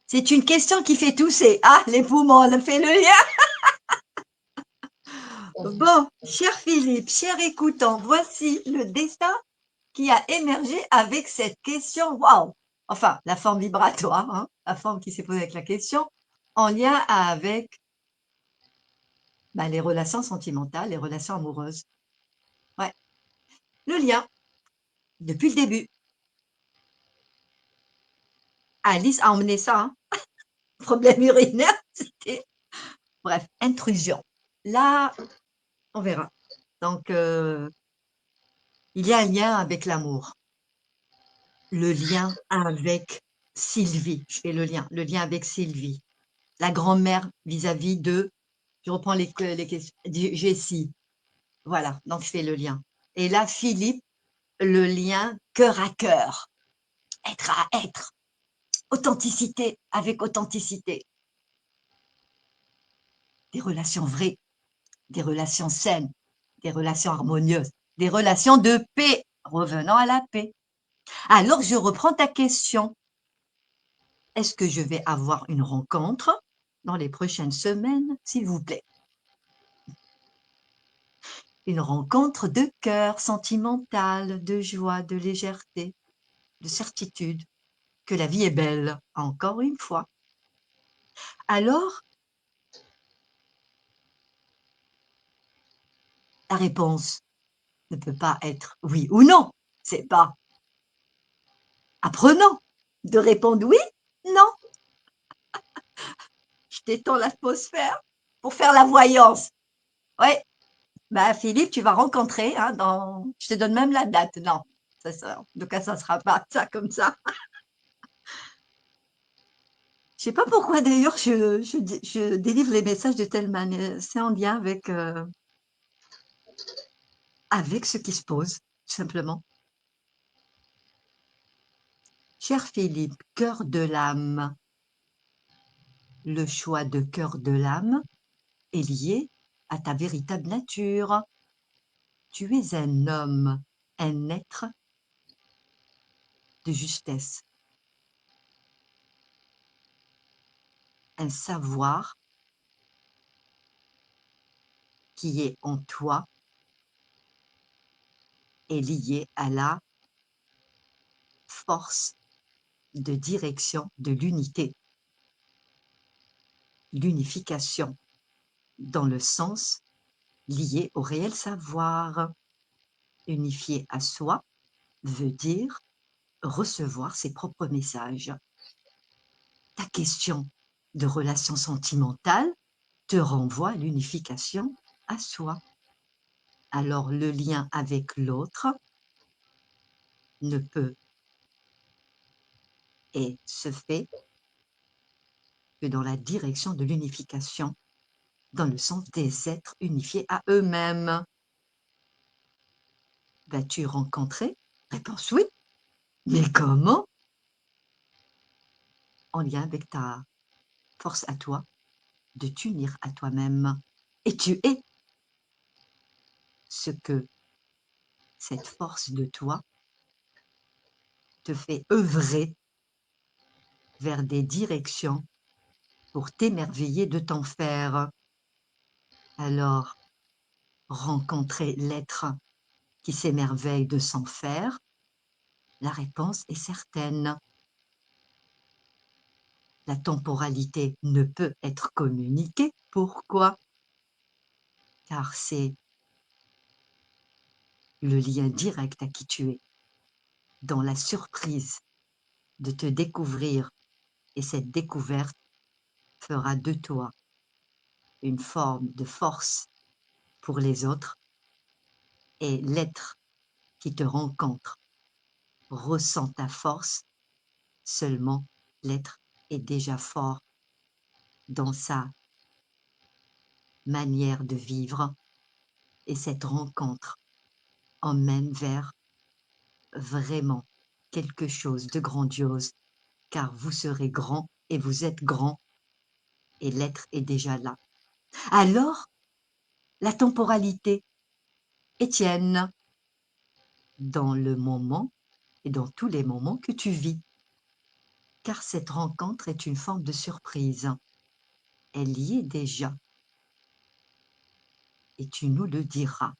C'est une question qui fait tousser. Ah, les poumons, on a fait le lien. Bon, cher Philippe, cher écoutant, voici le destin qui a émergé avec cette question. Waouh! Enfin, la forme vibratoire, hein, la forme qui s'est posée avec la question, en lien avec les relations sentimentales, les relations amoureuses. Ouais. Le lien, depuis le début. Alice a emmené ça, hein. Problème urinaire, c'était. Bref, intrusion. Là, on verra. Donc, Il y a un lien avec l'amour. Le lien avec Sylvie. Je fais le lien avec Sylvie. La grand-mère vis-à-vis de, je reprends les questions, Jessie. Voilà, donc je fais le lien. Et là, Philippe, le lien cœur à cœur. Être à être. Authenticité avec authenticité. Des relations vraies, des relations saines, des relations harmonieuses, des relations de paix. Revenons à la paix. Alors, je reprends ta question. Est-ce que je vais avoir une rencontre dans les prochaines semaines, s'il vous plaît? Une rencontre de cœur, sentimentale, de joie, de légèreté, de certitude, que la vie est belle, encore une fois. Alors, la réponse ne peut pas être oui ou non. C'est pas apprenant de répondre oui, non. Je détends l'atmosphère pour faire la voyance. Oui, bah Philippe, tu vas rencontrer, hein, je te donne même la date. Non, en tout cas, ça ne sera pas ça comme ça. Je sais pas pourquoi d'ailleurs je délivre les messages de telle manière. C'est en lien avec ce qui se pose, tout simplement. Cher Philippe, cœur de l'âme, le choix de cœur de l'âme est lié à ta véritable nature. Tu es un homme, un être de justesse, un savoir qui est en toi est lié à la force de direction de l'unité, l'unification, dans le sens lié au réel savoir. Unifié à soi veut dire recevoir ses propres messages. Ta question de relation sentimentale te renvoie à l'unification à soi. Alors le lien avec l'autre ne peut et se fait que dans la direction de l'unification, dans le sens des êtres unifiés à eux-mêmes. Vas-tu rencontrer? Réponse oui. Mais comment? En lien avec ta force à toi de t'unir à toi-même. Et tu es ce que cette force de toi te fait œuvrer vers des directions pour t'émerveiller de t'en faire. Alors, rencontrer l'être qui s'émerveille de s'en faire, la réponse est certaine. La temporalité ne peut être communiquée. Pourquoi? Car c'est le lien direct à qui tu es, dans la surprise de te découvrir, et cette découverte fera de toi une forme de force pour les autres, et l'être qui te rencontre ressent ta force, seulement l'être est déjà fort dans sa manière de vivre, et cette rencontre emmène vers vraiment quelque chose de grandiose, car vous serez grand et vous êtes grand, et l'être est déjà là. Alors, la temporalité est tienne dans le moment et dans tous les moments que tu vis, car cette rencontre est une forme de surprise. Elle y est déjà, et tu nous le diras.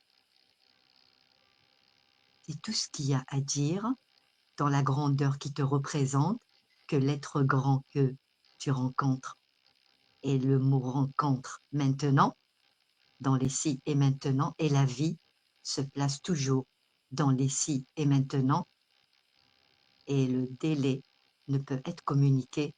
C'est tout ce qu'il y a à dire dans la grandeur qui te représente, que l'être grand que tu rencontres. Et le mot rencontre maintenant, dans l'ici et maintenant, et la vie se place toujours dans l'ici et maintenant, et le délai ne peut être communiqué,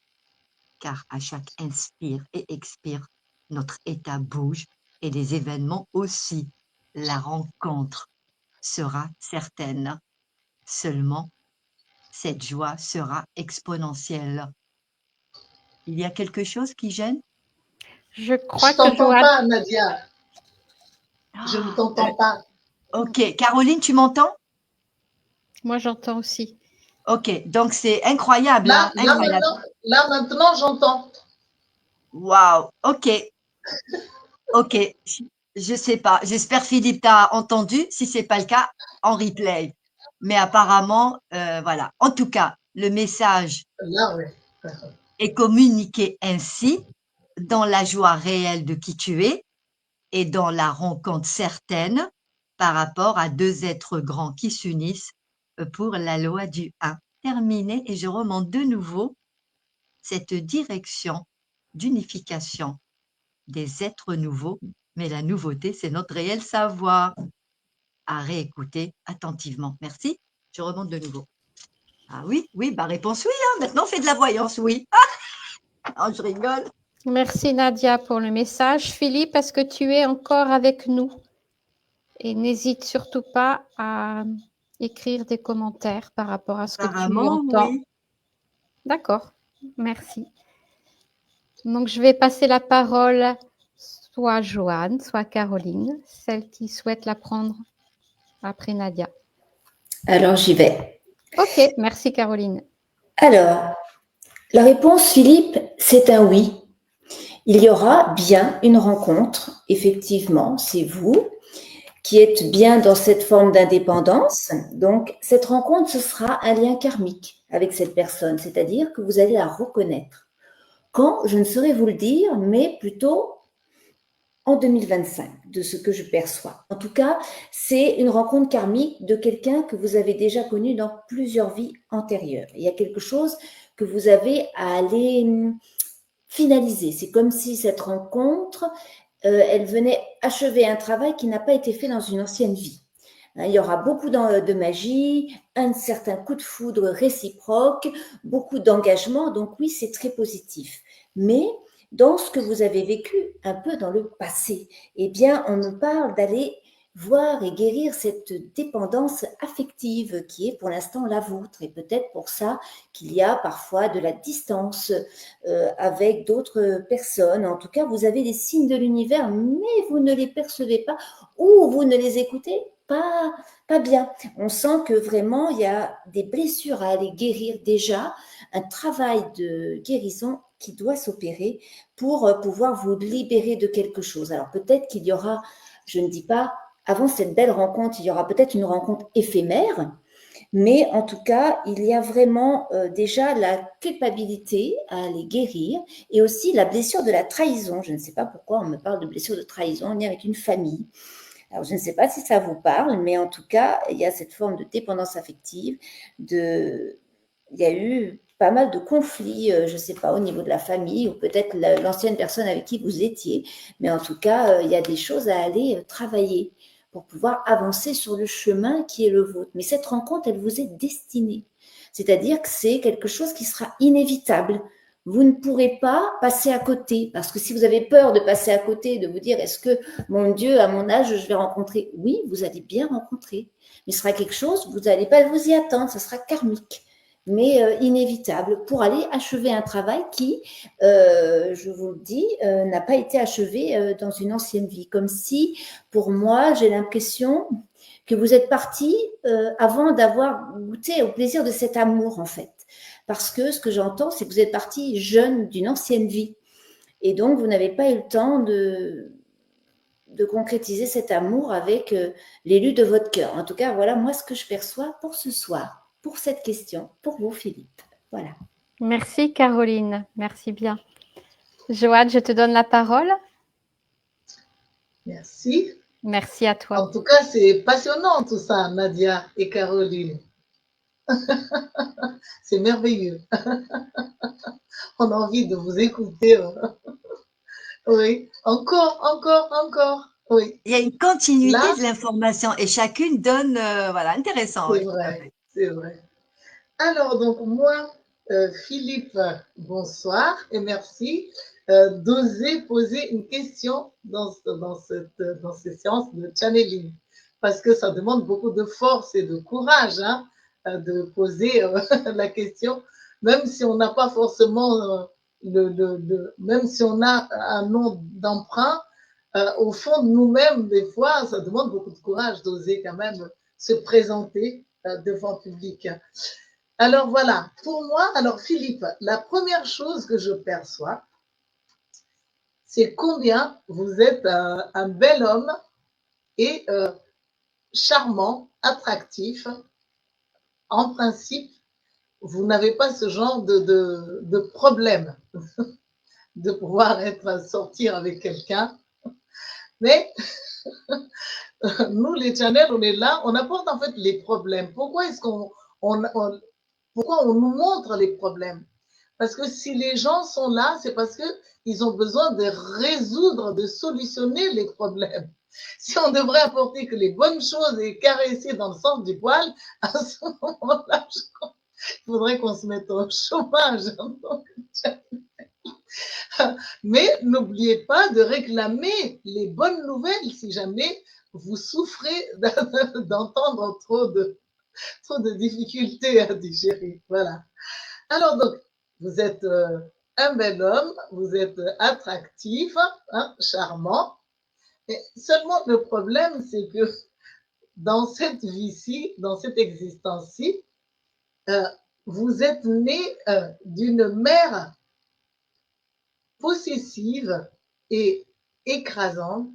car à chaque inspire et expire, notre état bouge, et les événements aussi. La rencontre sera certaine. Seulement, cette joie sera exponentielle. Il y a quelque chose qui gêne? Je Je crois ne que t'entends Joanne, pas, Nadia. Je ne t'entends pas. Ok, Caroline, tu m'entends? moi j'entends aussi. Ok, donc c'est incroyable, hein? Incroyable. Là maintenant, j'entends. Waouh, ok, ok. Je sais pas. J'espère Philippe t'a entendu. Si c'est pas le cas, en replay. Mais apparemment, voilà. En tout cas, le message Là, oui. est communiqué ainsi dans la joie réelle de qui tu es et dans la rencontre certaine par rapport à deux êtres grands qui s'unissent pour la loi du un. Terminé et je remonte de nouveau cette direction d'unification des êtres nouveaux, mais la nouveauté, c'est notre réel savoir. À réécouter attentivement. Merci. Je remonte de nouveau. Ah oui, oui, bah réponse oui. Hein. Maintenant, on fait de la voyance, oui. Ah, je rigole. Merci Nadia pour le message. Philippe, est-ce que tu es encore avec nous? Et n'hésite surtout pas à écrire des commentaires par rapport à ce que tu Apparemment, entends. oui. D'accord, merci. Donc, je vais passer la parole soit à Joanne, soit à Caroline, celle qui souhaite la prendre après Nadia. Alors, j'y vais. Ok, merci Caroline. Alors, la réponse, Philippe, c'est un oui. Il y aura bien une rencontre, effectivement, c'est vous qui êtes bien dans cette forme d'indépendance. Donc, cette rencontre, ce sera un lien karmique avec cette personne, c'est-à-dire que vous allez la reconnaître. Quand, je ne saurais vous le dire, mais plutôt en 2025, de ce que je perçois. En tout cas, c'est une rencontre karmique de quelqu'un que vous avez déjà connu dans plusieurs vies antérieures. Il y a quelque chose que vous avez à aller finaliser. C'est comme si cette rencontre, elle venait achever un travail qui n'a pas été fait dans une ancienne vie. Il y aura beaucoup de magie, un certain coup de foudre réciproque, beaucoup d'engagement. Donc oui, c'est très positif. Mais dans ce que vous avez vécu un peu dans le passé, eh bien, on me parle d'aller voir et guérir cette dépendance affective qui est pour l'instant la vôtre. Et peut-être pour ça qu'il y a parfois de la distance avec d'autres personnes. En tout cas, vous avez des signes de l'univers, mais vous ne les percevez pas ou vous ne les écoutez pas bien. On sent que vraiment, il y a des blessures à aller guérir déjà, un travail de guérison qui doit s'opérer pour pouvoir vous libérer de quelque chose. Alors peut-être qu'il y aura, je ne dis pas, avant cette belle rencontre, il y aura peut-être une rencontre éphémère, mais en tout cas, il y a vraiment déjà la culpabilité à aller guérir et aussi la blessure de la trahison. Je ne sais pas pourquoi on me parle de blessure de trahison en lien avec une famille. Alors, je ne sais pas si ça vous parle, mais en tout cas, il y a cette forme de dépendance affective. Il y a eu pas mal de conflits, je ne sais pas, au niveau de la famille ou peut-être l'ancienne personne avec qui vous étiez. Mais en tout cas, il y a des choses à aller travailler pour pouvoir avancer sur le chemin qui est le vôtre. Mais cette rencontre, elle vous est destinée. C'est-à-dire que c'est quelque chose qui sera inévitable. Vous ne pourrez pas passer à côté, parce que si vous avez peur de passer à côté, de vous dire, est-ce que, mon Dieu, à mon âge, je vais rencontrer? Oui, vous allez bien rencontrer, mais ce sera quelque chose, vous n'allez pas vous y attendre, ce sera karmique, mais inévitable, pour aller achever un travail qui, je vous le dis, n'a pas été achevé dans une ancienne vie. Comme si, pour moi, j'ai l'impression que vous êtes parti avant d'avoir goûté au plaisir de cet amour, en fait. Parce que ce que j'entends, c'est que vous êtes parti jeune d'une ancienne vie. Et donc, vous n'avez pas eu le temps de concrétiser cet amour avec l'élu de votre cœur. En tout cas, voilà moi ce que je perçois pour ce soir, pour cette question, pour vous, Philippe. Voilà. Merci Caroline, merci bien. Joanne, je te donne la parole. Merci. Merci à toi. En tout cas, c'est passionnant tout ça, Nadia et Caroline. C'est merveilleux. On a envie de vous écouter. Oui, encore. Oui, Il y a une continuité là, de l'information et chacune donne, voilà, intéressant, oui, tout à fait. c'est vrai. Alors, donc, moi, Philippe, bonsoir et merci d'oser poser une question dans ces séances de channeling. parce que ça demande beaucoup de force et de courage hein, de poser la question, même si on n'a pas forcément même si on a un nom d'emprunt, au fond de nous-mêmes, des fois, ça demande beaucoup de courage d'oser quand même se présenter devant le public. Alors voilà, pour moi, alors Philippe, la première chose que je perçois, c'est combien vous êtes un bel homme et charmant, attractif. En principe, vous n'avez pas ce genre de problème de pouvoir sortir avec quelqu'un. Mais nous, les channels, on est là, on apporte en fait les problèmes. Pourquoi est-ce pourquoi on nous montre les problèmes? Parce que si les gens sont là, c'est parce qu'ils ont besoin de résoudre, de solutionner les problèmes. Si on devrait apporter que les bonnes choses et caresser dans le sens du poil, à ce moment-là, il faudrait qu'on se mette au chômage. Mais n'oubliez pas de réclamer les bonnes nouvelles si jamais vous souffrez d'entendre trop de difficultés à digérer. Voilà. Alors donc, vous êtes un bel homme, vous êtes attractif, hein, charmant. Et seulement le problème, c'est que dans cette vie-ci, dans cette existence-ci, vous êtes né d'une mère possessive et écrasante.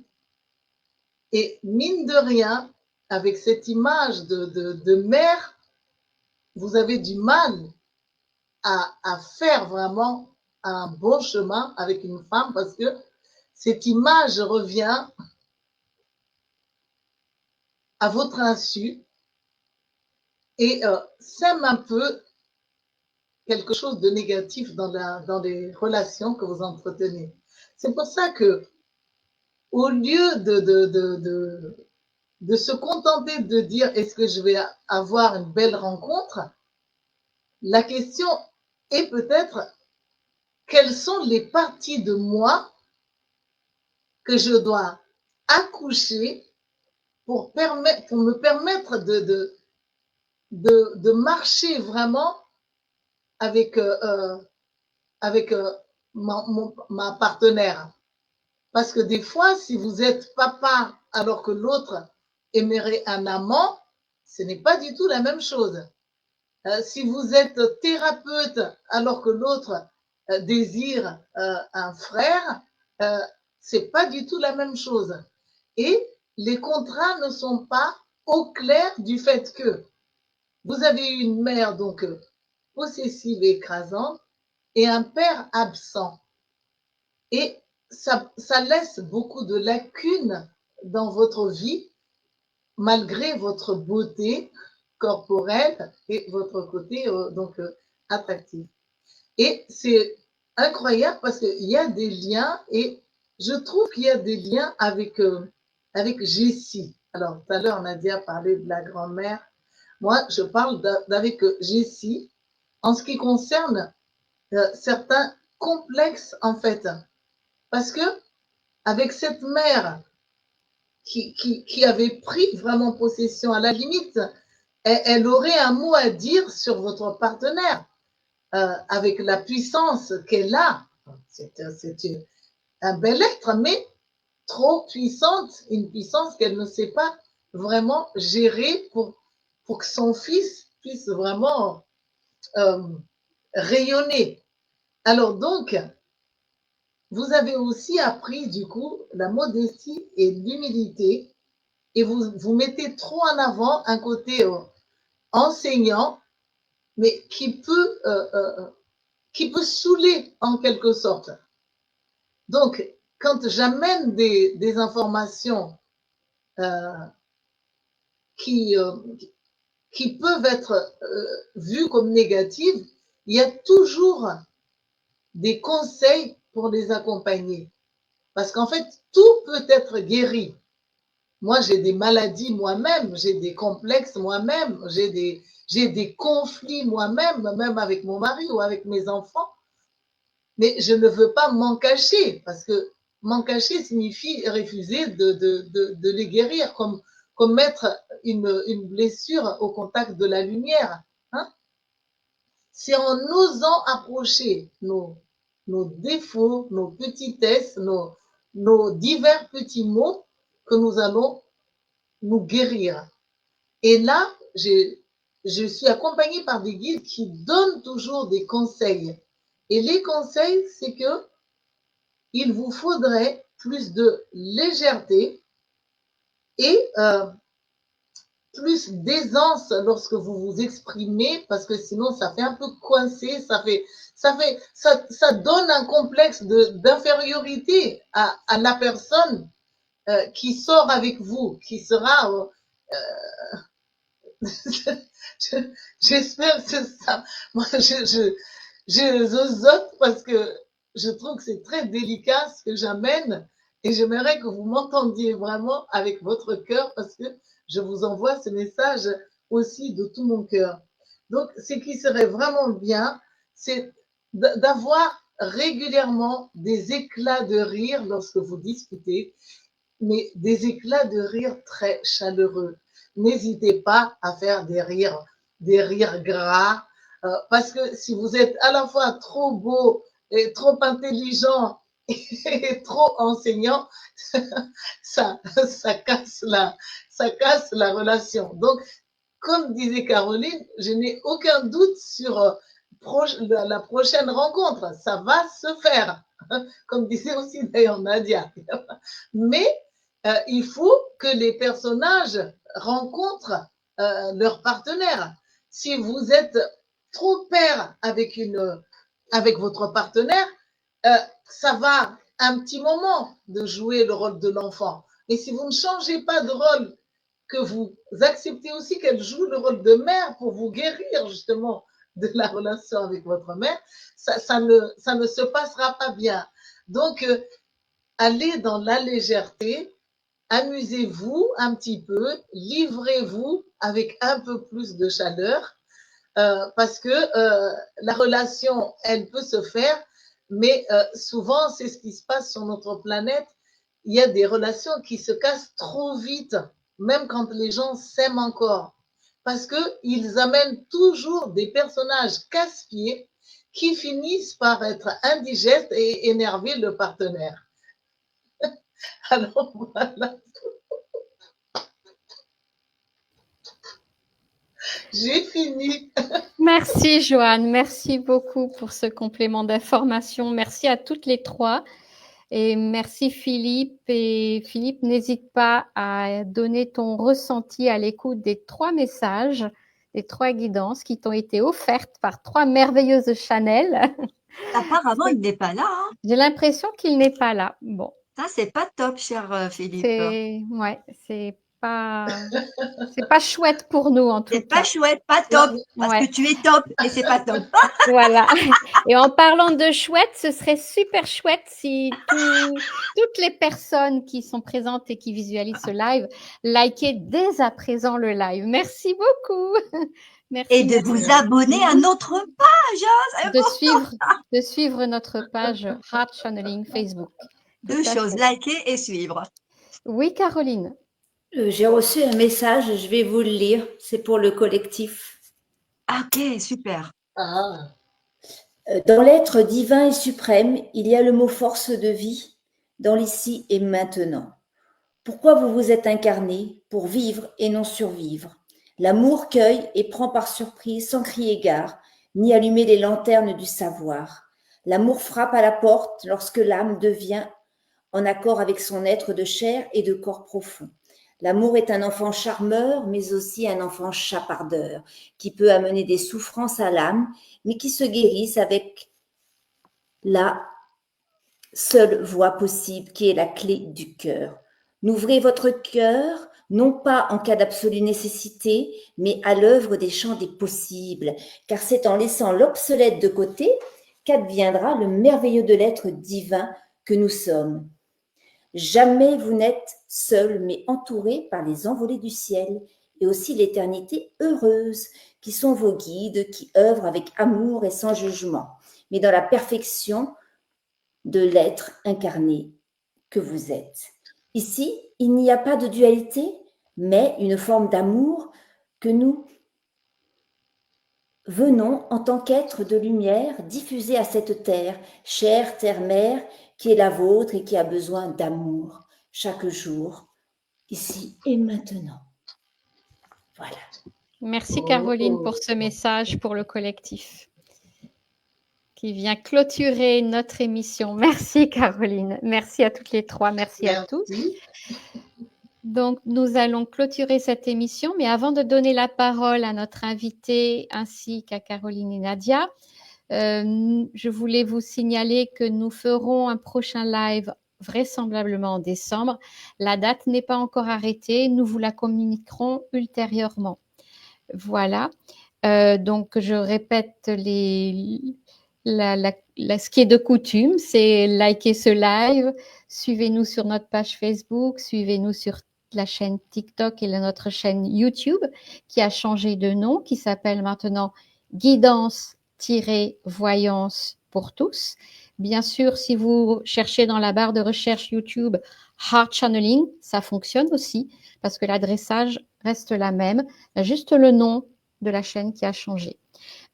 Et mine de rien, avec cette image de mère, vous avez du mal à faire vraiment un bon chemin avec une femme parce que cette image revient à votre insu et sème un peu quelque chose de négatif dans les relations que vous entretenez. C'est pour ça que au lieu de se contenter de dire est-ce que je vais avoir une belle rencontre, la question est peut-être quelles sont les parties de moi que je dois accoucher pour me permettre de marcher vraiment avec ma partenaire. Parce que des fois, si vous êtes papa alors que l'autre aimerait un amant, ce n'est pas du tout la même chose. Si vous êtes thérapeute alors que l'autre désire un frère, c'est pas du tout la même chose. Et les contrats ne sont pas au clair du fait que vous avez une mère donc possessive et écrasante et un père absent. Et ça laisse beaucoup de lacunes dans votre vie, malgré votre beauté corporelle et votre côté attractif. Et c'est incroyable parce qu'il y a des liens et je trouve qu'il y a des liens avec Jessie. Alors, tout à l'heure, Nadia parlait de la grand-mère. Moi, je parle avec Jessie en ce qui concerne certains complexes, en fait. Parce que avec cette mère qui avait pris vraiment possession, à la limite, elle aurait un mot à dire sur votre partenaire. Avec la puissance qu'elle a, c'est un bel être, mais trop puissante, une puissance qu'elle ne sait pas vraiment gérer pour que son fils puisse vraiment rayonner. Alors donc, vous avez aussi appris du coup la modestie et l'humilité et vous mettez trop en avant un côté enseignant, mais qui peut saouler en quelque sorte. Donc, quand j'amène des informations qui peuvent être vues comme négatives, il y a toujours des conseils pour les accompagner. Parce qu'en fait, tout peut être guéri. Moi, j'ai des maladies moi-même, j'ai des complexes moi-même, j'ai des conflits moi-même, même avec mon mari ou avec mes enfants. Mais je ne veux pas m'en cacher, parce que m'en cacher signifie refuser de les guérir, comme commettre une blessure au contact de la lumière. Hein? C'est en osant approcher nos défauts, nos petitesses, nos divers petits mots que nous allons nous guérir. Et là, je suis accompagnée par des guides qui donnent toujours des conseils. Et les conseils, c'est que il vous faudrait plus de légèreté et plus d'aisance lorsque vous vous exprimez, parce que sinon ça fait un peu coincé, ça donne un complexe d'infériorité à la personne qui sort avec vous, qui sera j'espère que ça. Moi, je zozote parce que je trouve que c'est très délicat ce que j'amène et j'aimerais que vous m'entendiez vraiment avec votre cœur parce que je vous envoie ce message aussi de tout mon cœur. Donc, ce qui serait vraiment bien, c'est d'avoir régulièrement des éclats de rire lorsque vous discutez, mais des éclats de rire très chaleureux. N'hésitez pas à faire des rires gras, parce que si vous êtes à la fois trop beau et trop intelligent et trop enseignant, ça casse la relation. Donc, comme disait Caroline, je n'ai aucun doute sur la prochaine rencontre. Ça va se faire, comme disait aussi d'ailleurs Nadia. Mais il faut que les personnages rencontrent leur partenaire. Si vous êtes trop père avec votre partenaire, ça va un petit moment de jouer le rôle de l'enfant. Mais si vous ne changez pas de rôle, que vous acceptez aussi qu'elle joue le rôle de mère pour vous guérir justement de la relation avec votre mère, ça ne se passera pas bien. Donc, allez dans la légèreté, amusez-vous un petit peu, livrez-vous avec un peu plus de chaleur, parce que la relation, elle peut se faire, mais souvent, c'est ce qui se passe sur notre planète. Il y a des relations qui se cassent trop vite, même quand les gens s'aiment encore, parce qu'ils amènent toujours des personnages casse-pieds qui finissent par être indigestes et énerver le partenaire. Alors voilà, j'ai fini. Merci Joanne, merci beaucoup pour ce complément d'information. Merci à toutes les trois et merci Philippe. Et Philippe, n'hésite pas à donner ton ressenti à l'écoute des 3 messages, des 3 guidances qui t'ont été offertes par 3 merveilleuses Chanel. Apparemment, il n'est pas là. Hein. J'ai l'impression qu'il n'est pas là. Bon, Ça, c'est pas top, cher Philippe. c'est pas chouette pour nous en tout C'est pas cas. chouette, pas top, parce Ouais. que tu es top et c'est pas top. Voilà. Et en parlant de chouette, ce serait super chouette si toutes les personnes qui sont présentes et qui visualisent ce live likaient dès à présent le live. Merci beaucoup. Merci. Et de vous abonner à notre page. De suivre notre page Heart Channeling Facebook. 2 choses, liker et suivre. Oui, Caroline. J'ai reçu un message, je vais vous le lire. C'est pour le collectif. Ok, super. Ah. Dans l'être divin et suprême, il y a le mot force de vie dans l'ici et maintenant. Pourquoi vous vous êtes incarné? Pour vivre et non survivre. L'amour cueille et prend par surprise sans crier gare, ni allumer les lanternes du savoir. L'amour frappe à la porte lorsque l'âme devient en accord avec son être de chair et de corps profond. L'amour est un enfant charmeur, mais aussi un enfant chapardeur, qui peut amener des souffrances à l'âme, mais qui se guérissent avec la seule voie possible, qui est la clé du cœur. N'ouvrez votre cœur, non pas en cas d'absolue nécessité, mais à l'œuvre des champs des possibles, car c'est en laissant l'obsolète de côté qu'adviendra le merveilleux de l'être divin que nous sommes. Jamais vous n'êtes seul, mais entouré par les envolées du ciel et aussi l'éternité heureuse, qui sont vos guides, qui œuvrent avec amour et sans jugement, mais dans la perfection de l'être incarné que vous êtes. Ici, il n'y a pas de dualité. mais une forme d'amour que nous venons en tant qu'être de lumière diffuser à cette terre, chère terre-mère, qui est la vôtre et qui a besoin d'amour chaque jour, ici et maintenant. Voilà. Merci Caroline pour ce message pour le collectif qui vient clôturer notre émission. Merci Caroline, merci à toutes les trois, merci à tous. Donc, nous allons clôturer cette émission, mais avant de donner la parole à notre invité ainsi qu'à Caroline et Nadia, je voulais vous signaler que nous ferons un prochain live vraisemblablement en décembre. La date n'est pas encore arrêtée, nous vous la communiquerons ultérieurement. Voilà, donc je répète ce qui est de coutume, c'est liker ce live, suivez-nous sur notre page Facebook, suivez-nous sur la chaîne TikTok et notre chaîne YouTube qui a changé de nom, qui s'appelle maintenant Guidance-Voyance pour tous. Bien sûr, si vous cherchez dans la barre de recherche YouTube Heart Channeling, ça fonctionne aussi parce que l'adressage reste la même, juste le nom de la chaîne qui a changé.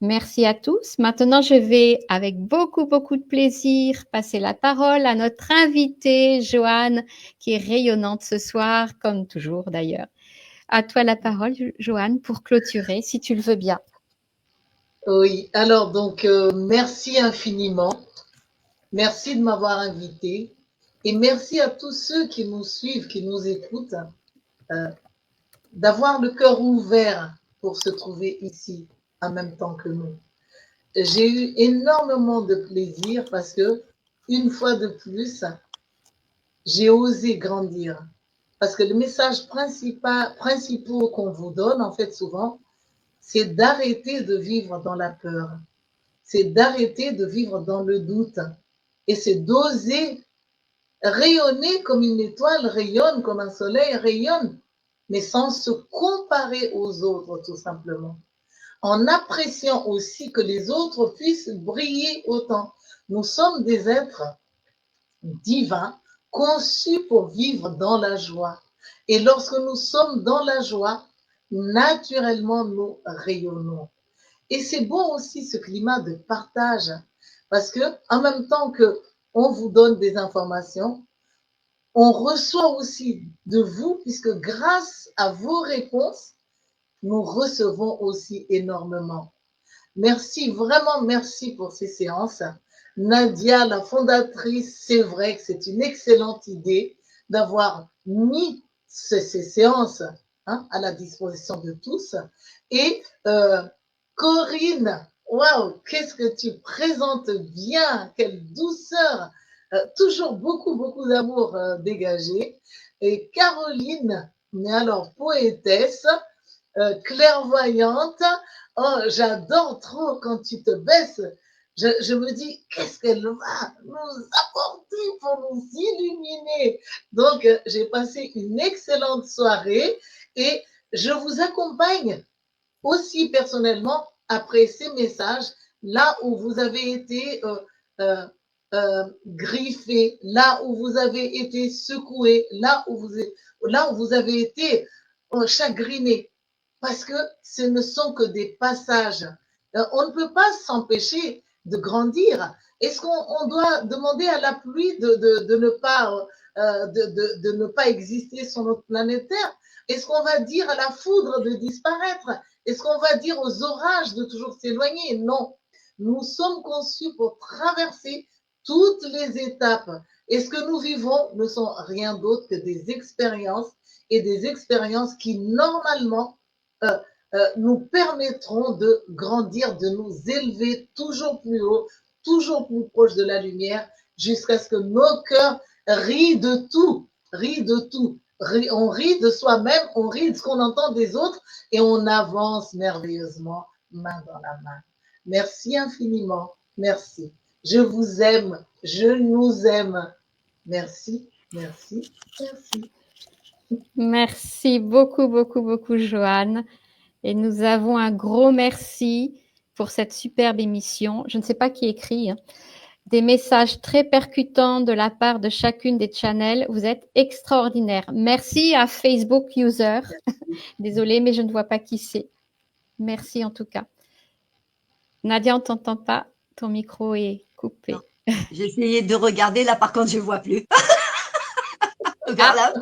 Merci à tous. Maintenant, je vais, avec beaucoup de plaisir, passer la parole à notre invitée, Joanne, qui est rayonnante ce soir, comme toujours d'ailleurs. À toi la parole, Joanne, pour clôturer, si tu le veux bien. Oui, alors donc, merci infiniment. Merci de m'avoir invité. Et merci à tous ceux qui nous suivent, qui nous écoutent, d'avoir le cœur ouvert pour se trouver ici en même temps que nous. J'ai eu énormément de plaisir parce que, une fois de plus, j'ai osé grandir. Parce que le message principal qu'on vous donne, en fait, souvent, c'est d'arrêter de vivre dans la peur. C'est d'arrêter de vivre dans le doute. Et c'est d'oser rayonner comme une étoile rayonne, comme un soleil rayonne, mais sans se comparer aux autres, tout simplement. En appréciant aussi que les autres puissent briller autant. Nous sommes des êtres divins, conçus pour vivre dans la joie. Et lorsque nous sommes dans la joie, naturellement, nous rayonnons. Et c'est bon aussi ce climat de partage, parce que en même temps que on vous donne des informations, on reçoit aussi de vous, puisque grâce à vos réponses, nous recevons aussi énormément. Merci, vraiment merci pour ces séances. Nadia, la fondatrice, c'est vrai que c'est une excellente idée d'avoir mis ces séances à la disposition de tous. Et Corinne, waouh, qu'est-ce que tu présentes bien, quelle douceur, toujours beaucoup d'amour dégagé. Et Caroline, mais alors poétesse, clairvoyante. Oh, j'adore trop quand tu te baisses. Je me dis, qu'est-ce qu'elle va nous apporter pour nous illuminer. Donc, j'ai passé une excellente soirée et je vous accompagne aussi personnellement après ces messages, là où vous avez été griffé, là où vous avez été secoué, là où vous avez été chagriné. Parce que ce ne sont que des passages. On ne peut pas s'empêcher de grandir. Est-ce qu'on doit demander à la pluie de ne pas exister sur notre planète Terre? Est-ce qu'on va dire à la foudre de disparaître? Est-ce qu'on va dire aux orages de toujours s'éloigner? Non. Nous sommes conçus pour traverser toutes les étapes. Et ce que nous vivons ne sont rien d'autre que des expériences et des expériences qui, normalement, nous permettront de grandir, de nous élever toujours plus haut, toujours plus proche de la lumière, jusqu'à ce que nos cœurs rient de tout, on rit de soi-même, on rit de ce qu'on entend des autres et on avance merveilleusement, main dans la main. Merci infiniment, merci. Je vous aime, je nous aime. Merci. Merci beaucoup, Joanne. Et nous avons un gros merci pour cette superbe émission. Je ne sais pas qui écrit, des messages très percutants de la part de chacune des channels. Vous êtes extraordinaires. Merci à Facebook User. Désolée, mais je ne vois pas qui c'est. Merci en tout cas. Nadia, on ne t'entend pas. Ton micro est coupé. J'ai essayé de regarder, là par contre je ne vois plus. Vers la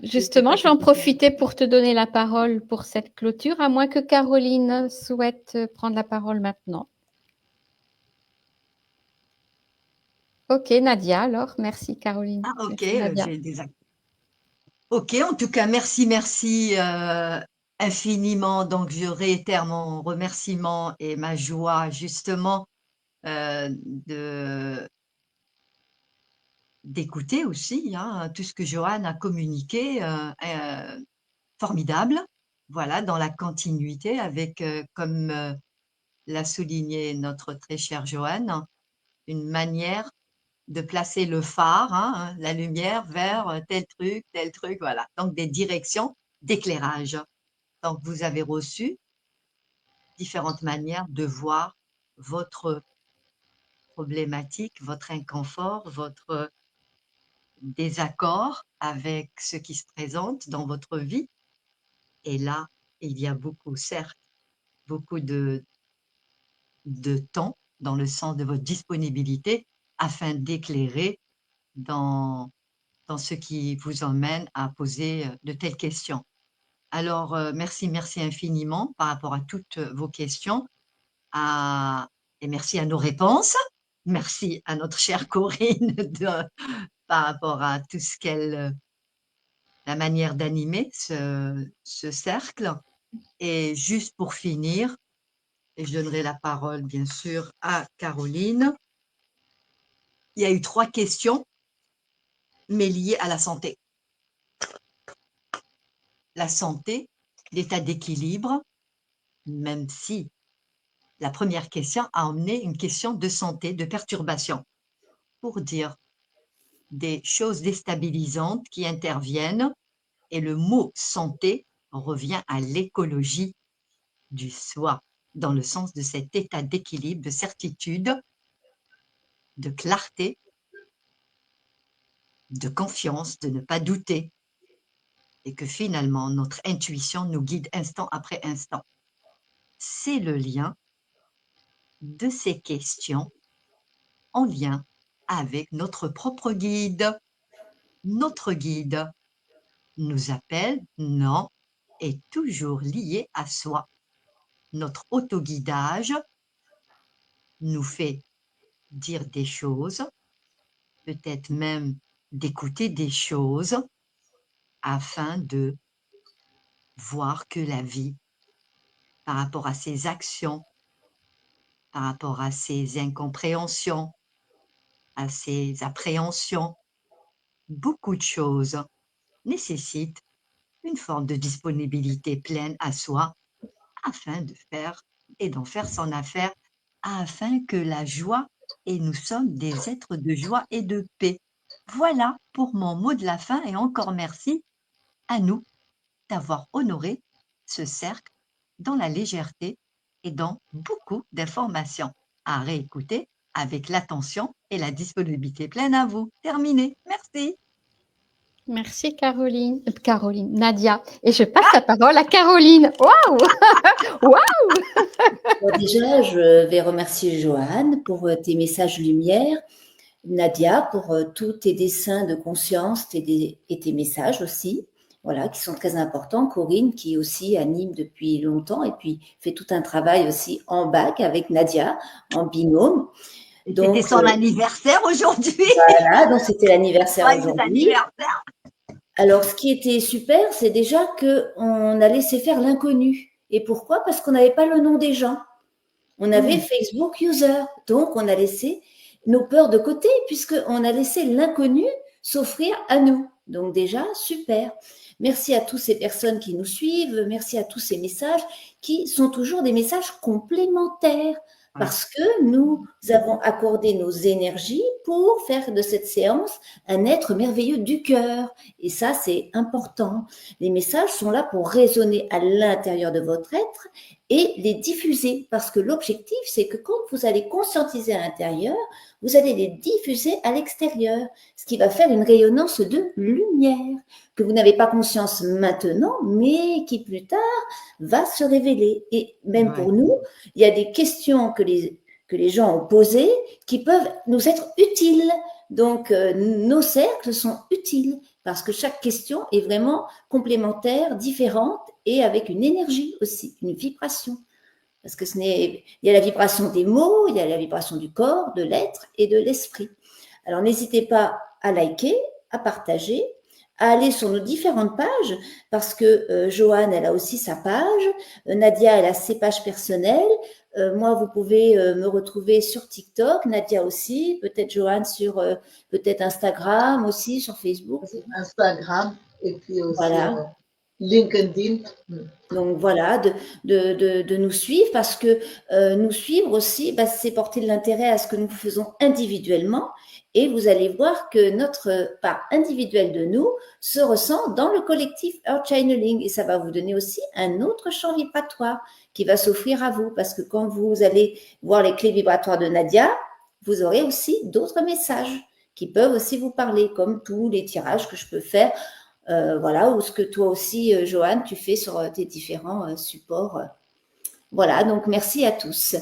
Justement, je vais en profiter pour te donner la parole pour cette clôture, à moins que Caroline souhaite prendre la parole maintenant. Ok, Nadia, alors. Merci, Caroline. Ah, ok, Merci, Nadia. j'ai des Ok, en tout cas, merci infiniment. Donc, je réitère mon remerciement et ma joie justement de d'écouter aussi tout ce que Johan a communiqué, formidable. Voilà, dans la continuité avec, comme l'a souligné notre très cher Johan, une manière de placer le phare, la lumière vers tel truc, voilà. Donc, des directions d'éclairage. Donc, vous avez reçu différentes manières de voir votre problématique, votre inconfort, votre désaccord avec ce qui se présente dans votre vie. Et là, il y a beaucoup, certes, beaucoup de temps dans le sens de votre disponibilité afin d'éclairer dans ce qui vous emmène à poser de telles questions. Alors, merci infiniment par rapport à toutes vos questions et merci à nos réponses. Merci à notre chère Corinne par rapport à tout ce la manière d'animer ce cercle. Et juste pour finir, et je donnerai la parole bien sûr à Caroline, il y a eu 3 questions, mais liées à la santé. La santé, l'état d'équilibre, même si la première question a emmené une question de santé, de perturbation, pour dire des choses déstabilisantes qui interviennent, et le mot santé revient à l'écologie du soi, dans le sens de cet état d'équilibre, de certitude, de clarté, de confiance, de ne pas douter, et que finalement notre intuition nous guide instant après instant. C'est le lien de ces questions en lien avec notre propre guide. Notre guide nous appelle, non, est toujours lié à soi. Notre autoguidage nous fait dire des choses, peut-être même d'écouter des choses, afin de voir que la vie, par rapport à ses actions, par rapport à ses incompréhensions, à ses appréhensions, beaucoup de choses nécessitent une forme de disponibilité pleine à soi afin de faire et d'en faire son affaire, afin que la joie, et nous sommes des êtres de joie et de paix. Voilà pour mon mot de la fin, et encore merci à nous d'avoir honoré ce cercle dans la légèreté et dans beaucoup d'informations à réécouter avec l'attention et la disponibilité pleine à vous. Terminé. Merci. Merci, Caroline. Nadia. Et je passe la parole à Caroline. Waouh! Waouh! Déjà, je vais remercier Johan pour tes messages lumière, Nadia pour tous tes dessins de conscience et tes messages aussi, voilà, qui sont très importants. Corinne qui aussi anime depuis longtemps et puis fait tout un travail aussi en bac avec Nadia, en binôme. C'était son anniversaire aujourd'hui. Voilà, donc c'était l'anniversaire aujourd'hui. Alors, ce qui était super, c'est déjà qu'on a laissé faire l'inconnu. Et pourquoi? Parce qu'on n'avait pas le nom des gens. On avait Facebook User. Donc, on a laissé nos peurs de côté puisqu'on a laissé l'inconnu s'offrir à nous. Donc, déjà, super. Merci à toutes ces personnes qui nous suivent. Merci à tous ces messages qui sont toujours des messages complémentaires. Parce que nous avons accordé nos énergies pour faire de cette séance un être merveilleux du cœur. Et ça, c'est important. Les messages sont là pour résonner à l'intérieur de votre être et les diffuser. Parce que l'objectif, c'est que quand vous allez conscientiser à l'intérieur, vous allez les diffuser à l'extérieur, ce qui va faire une rayonnance de lumière que vous n'avez pas conscience maintenant, mais qui plus tard va se révéler. Et même pour nous, il y a des questions que les gens ont posées qui peuvent nous être utiles. Donc, nos cercles sont utiles parce que chaque question est vraiment complémentaire, différente et avec une énergie aussi, une vibration. Parce que il y a la vibration des mots, il y a la vibration du corps, de l'être et de l'esprit. Alors, n'hésitez pas à liker, à partager, à aller sur nos différentes pages, parce que Joanne, elle a aussi sa page, Nadia, elle a ses pages personnelles, moi, vous pouvez me retrouver sur TikTok, Nadia aussi, peut-être Joanne sur peut-être Instagram aussi, sur Facebook. Instagram et puis aussi Voilà. LinkedIn. Donc voilà, de nous suivre parce que nous suivre aussi, c'est porter de l'intérêt à ce que nous faisons individuellement et vous allez voir que notre part individuelle de nous se ressent dans le collectif Earth Channeling et ça va vous donner aussi un autre champ vibratoire qui va s'offrir à vous parce que quand vous allez voir les clés vibratoires de Nadia, vous aurez aussi d'autres messages qui peuvent aussi vous parler comme tous les tirages que je peux faire. Voilà, ou ce que toi aussi, Joanne, tu fais sur tes différents supports. Voilà, donc merci à tous.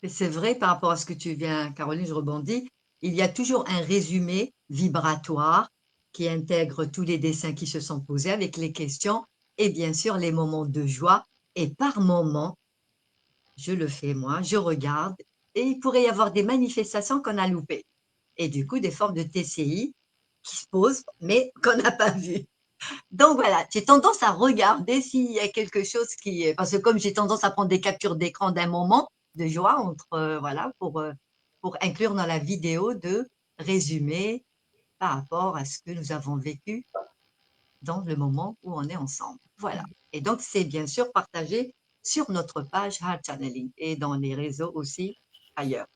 Et c'est vrai, par rapport à ce que tu viens, Caroline, je rebondis, il y a toujours un résumé vibratoire qui intègre tous les dessins qui se sont posés avec les questions et bien sûr les moments de joie. Et par moment, je le fais moi, je regarde et il pourrait y avoir des manifestations qu'on a loupées. Et du coup, des formes de TCI qui se posent, mais qu'on n'a pas vues. Donc voilà, j'ai tendance à regarder s'il y a quelque chose qui… Parce que comme j'ai tendance à prendre des captures d'écran d'un moment de joie, voilà, pour inclure dans la vidéo de résumé par rapport à ce que nous avons vécu dans le moment où on est ensemble. Voilà. Et donc, c'est bien sûr partagé sur notre page Heart Channeling et dans les réseaux aussi ailleurs.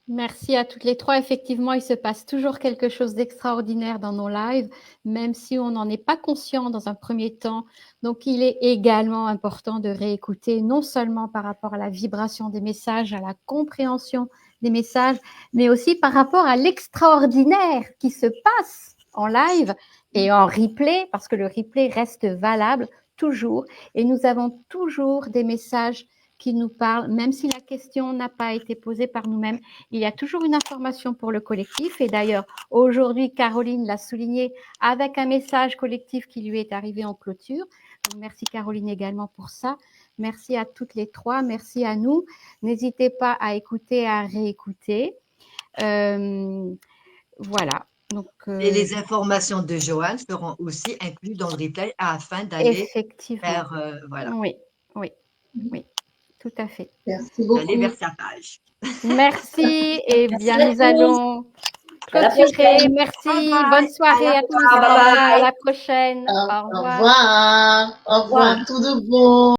Merci à toutes les trois. Effectivement, il se passe toujours quelque chose d'extraordinaire dans nos lives, même si on n'en est pas conscient dans un premier temps. Donc, il est également important de réécouter, non seulement par rapport à la vibration des messages, à la compréhension des messages, mais aussi par rapport à l'extraordinaire qui se passe en live et en replay, parce que le replay reste valable toujours. Et nous avons toujours des messages qui nous parlent, même si la question n'a pas été posée par nous-mêmes. Il y a toujours une information pour le collectif. Et d'ailleurs, aujourd'hui, Caroline l'a souligné avec un message collectif qui lui est arrivé en clôture. Donc, merci Caroline également pour ça. Merci à toutes les trois. Merci à nous. N'hésitez pas à écouter, à réécouter. Voilà. Donc, et les informations de Joanne seront aussi incluses dans le replay afin d'aller vers, voilà. Oui, oui, oui, tout à fait. Merci beaucoup. D'aller vers sa page. Merci. Et bien, nous à tous. allons À la clôturer. prochaine. Merci. Bye bye. Bonne soirée à tous. Bye bye. À la prochaine. Au Au revoir. revoir. Au revoir. Tout de bon.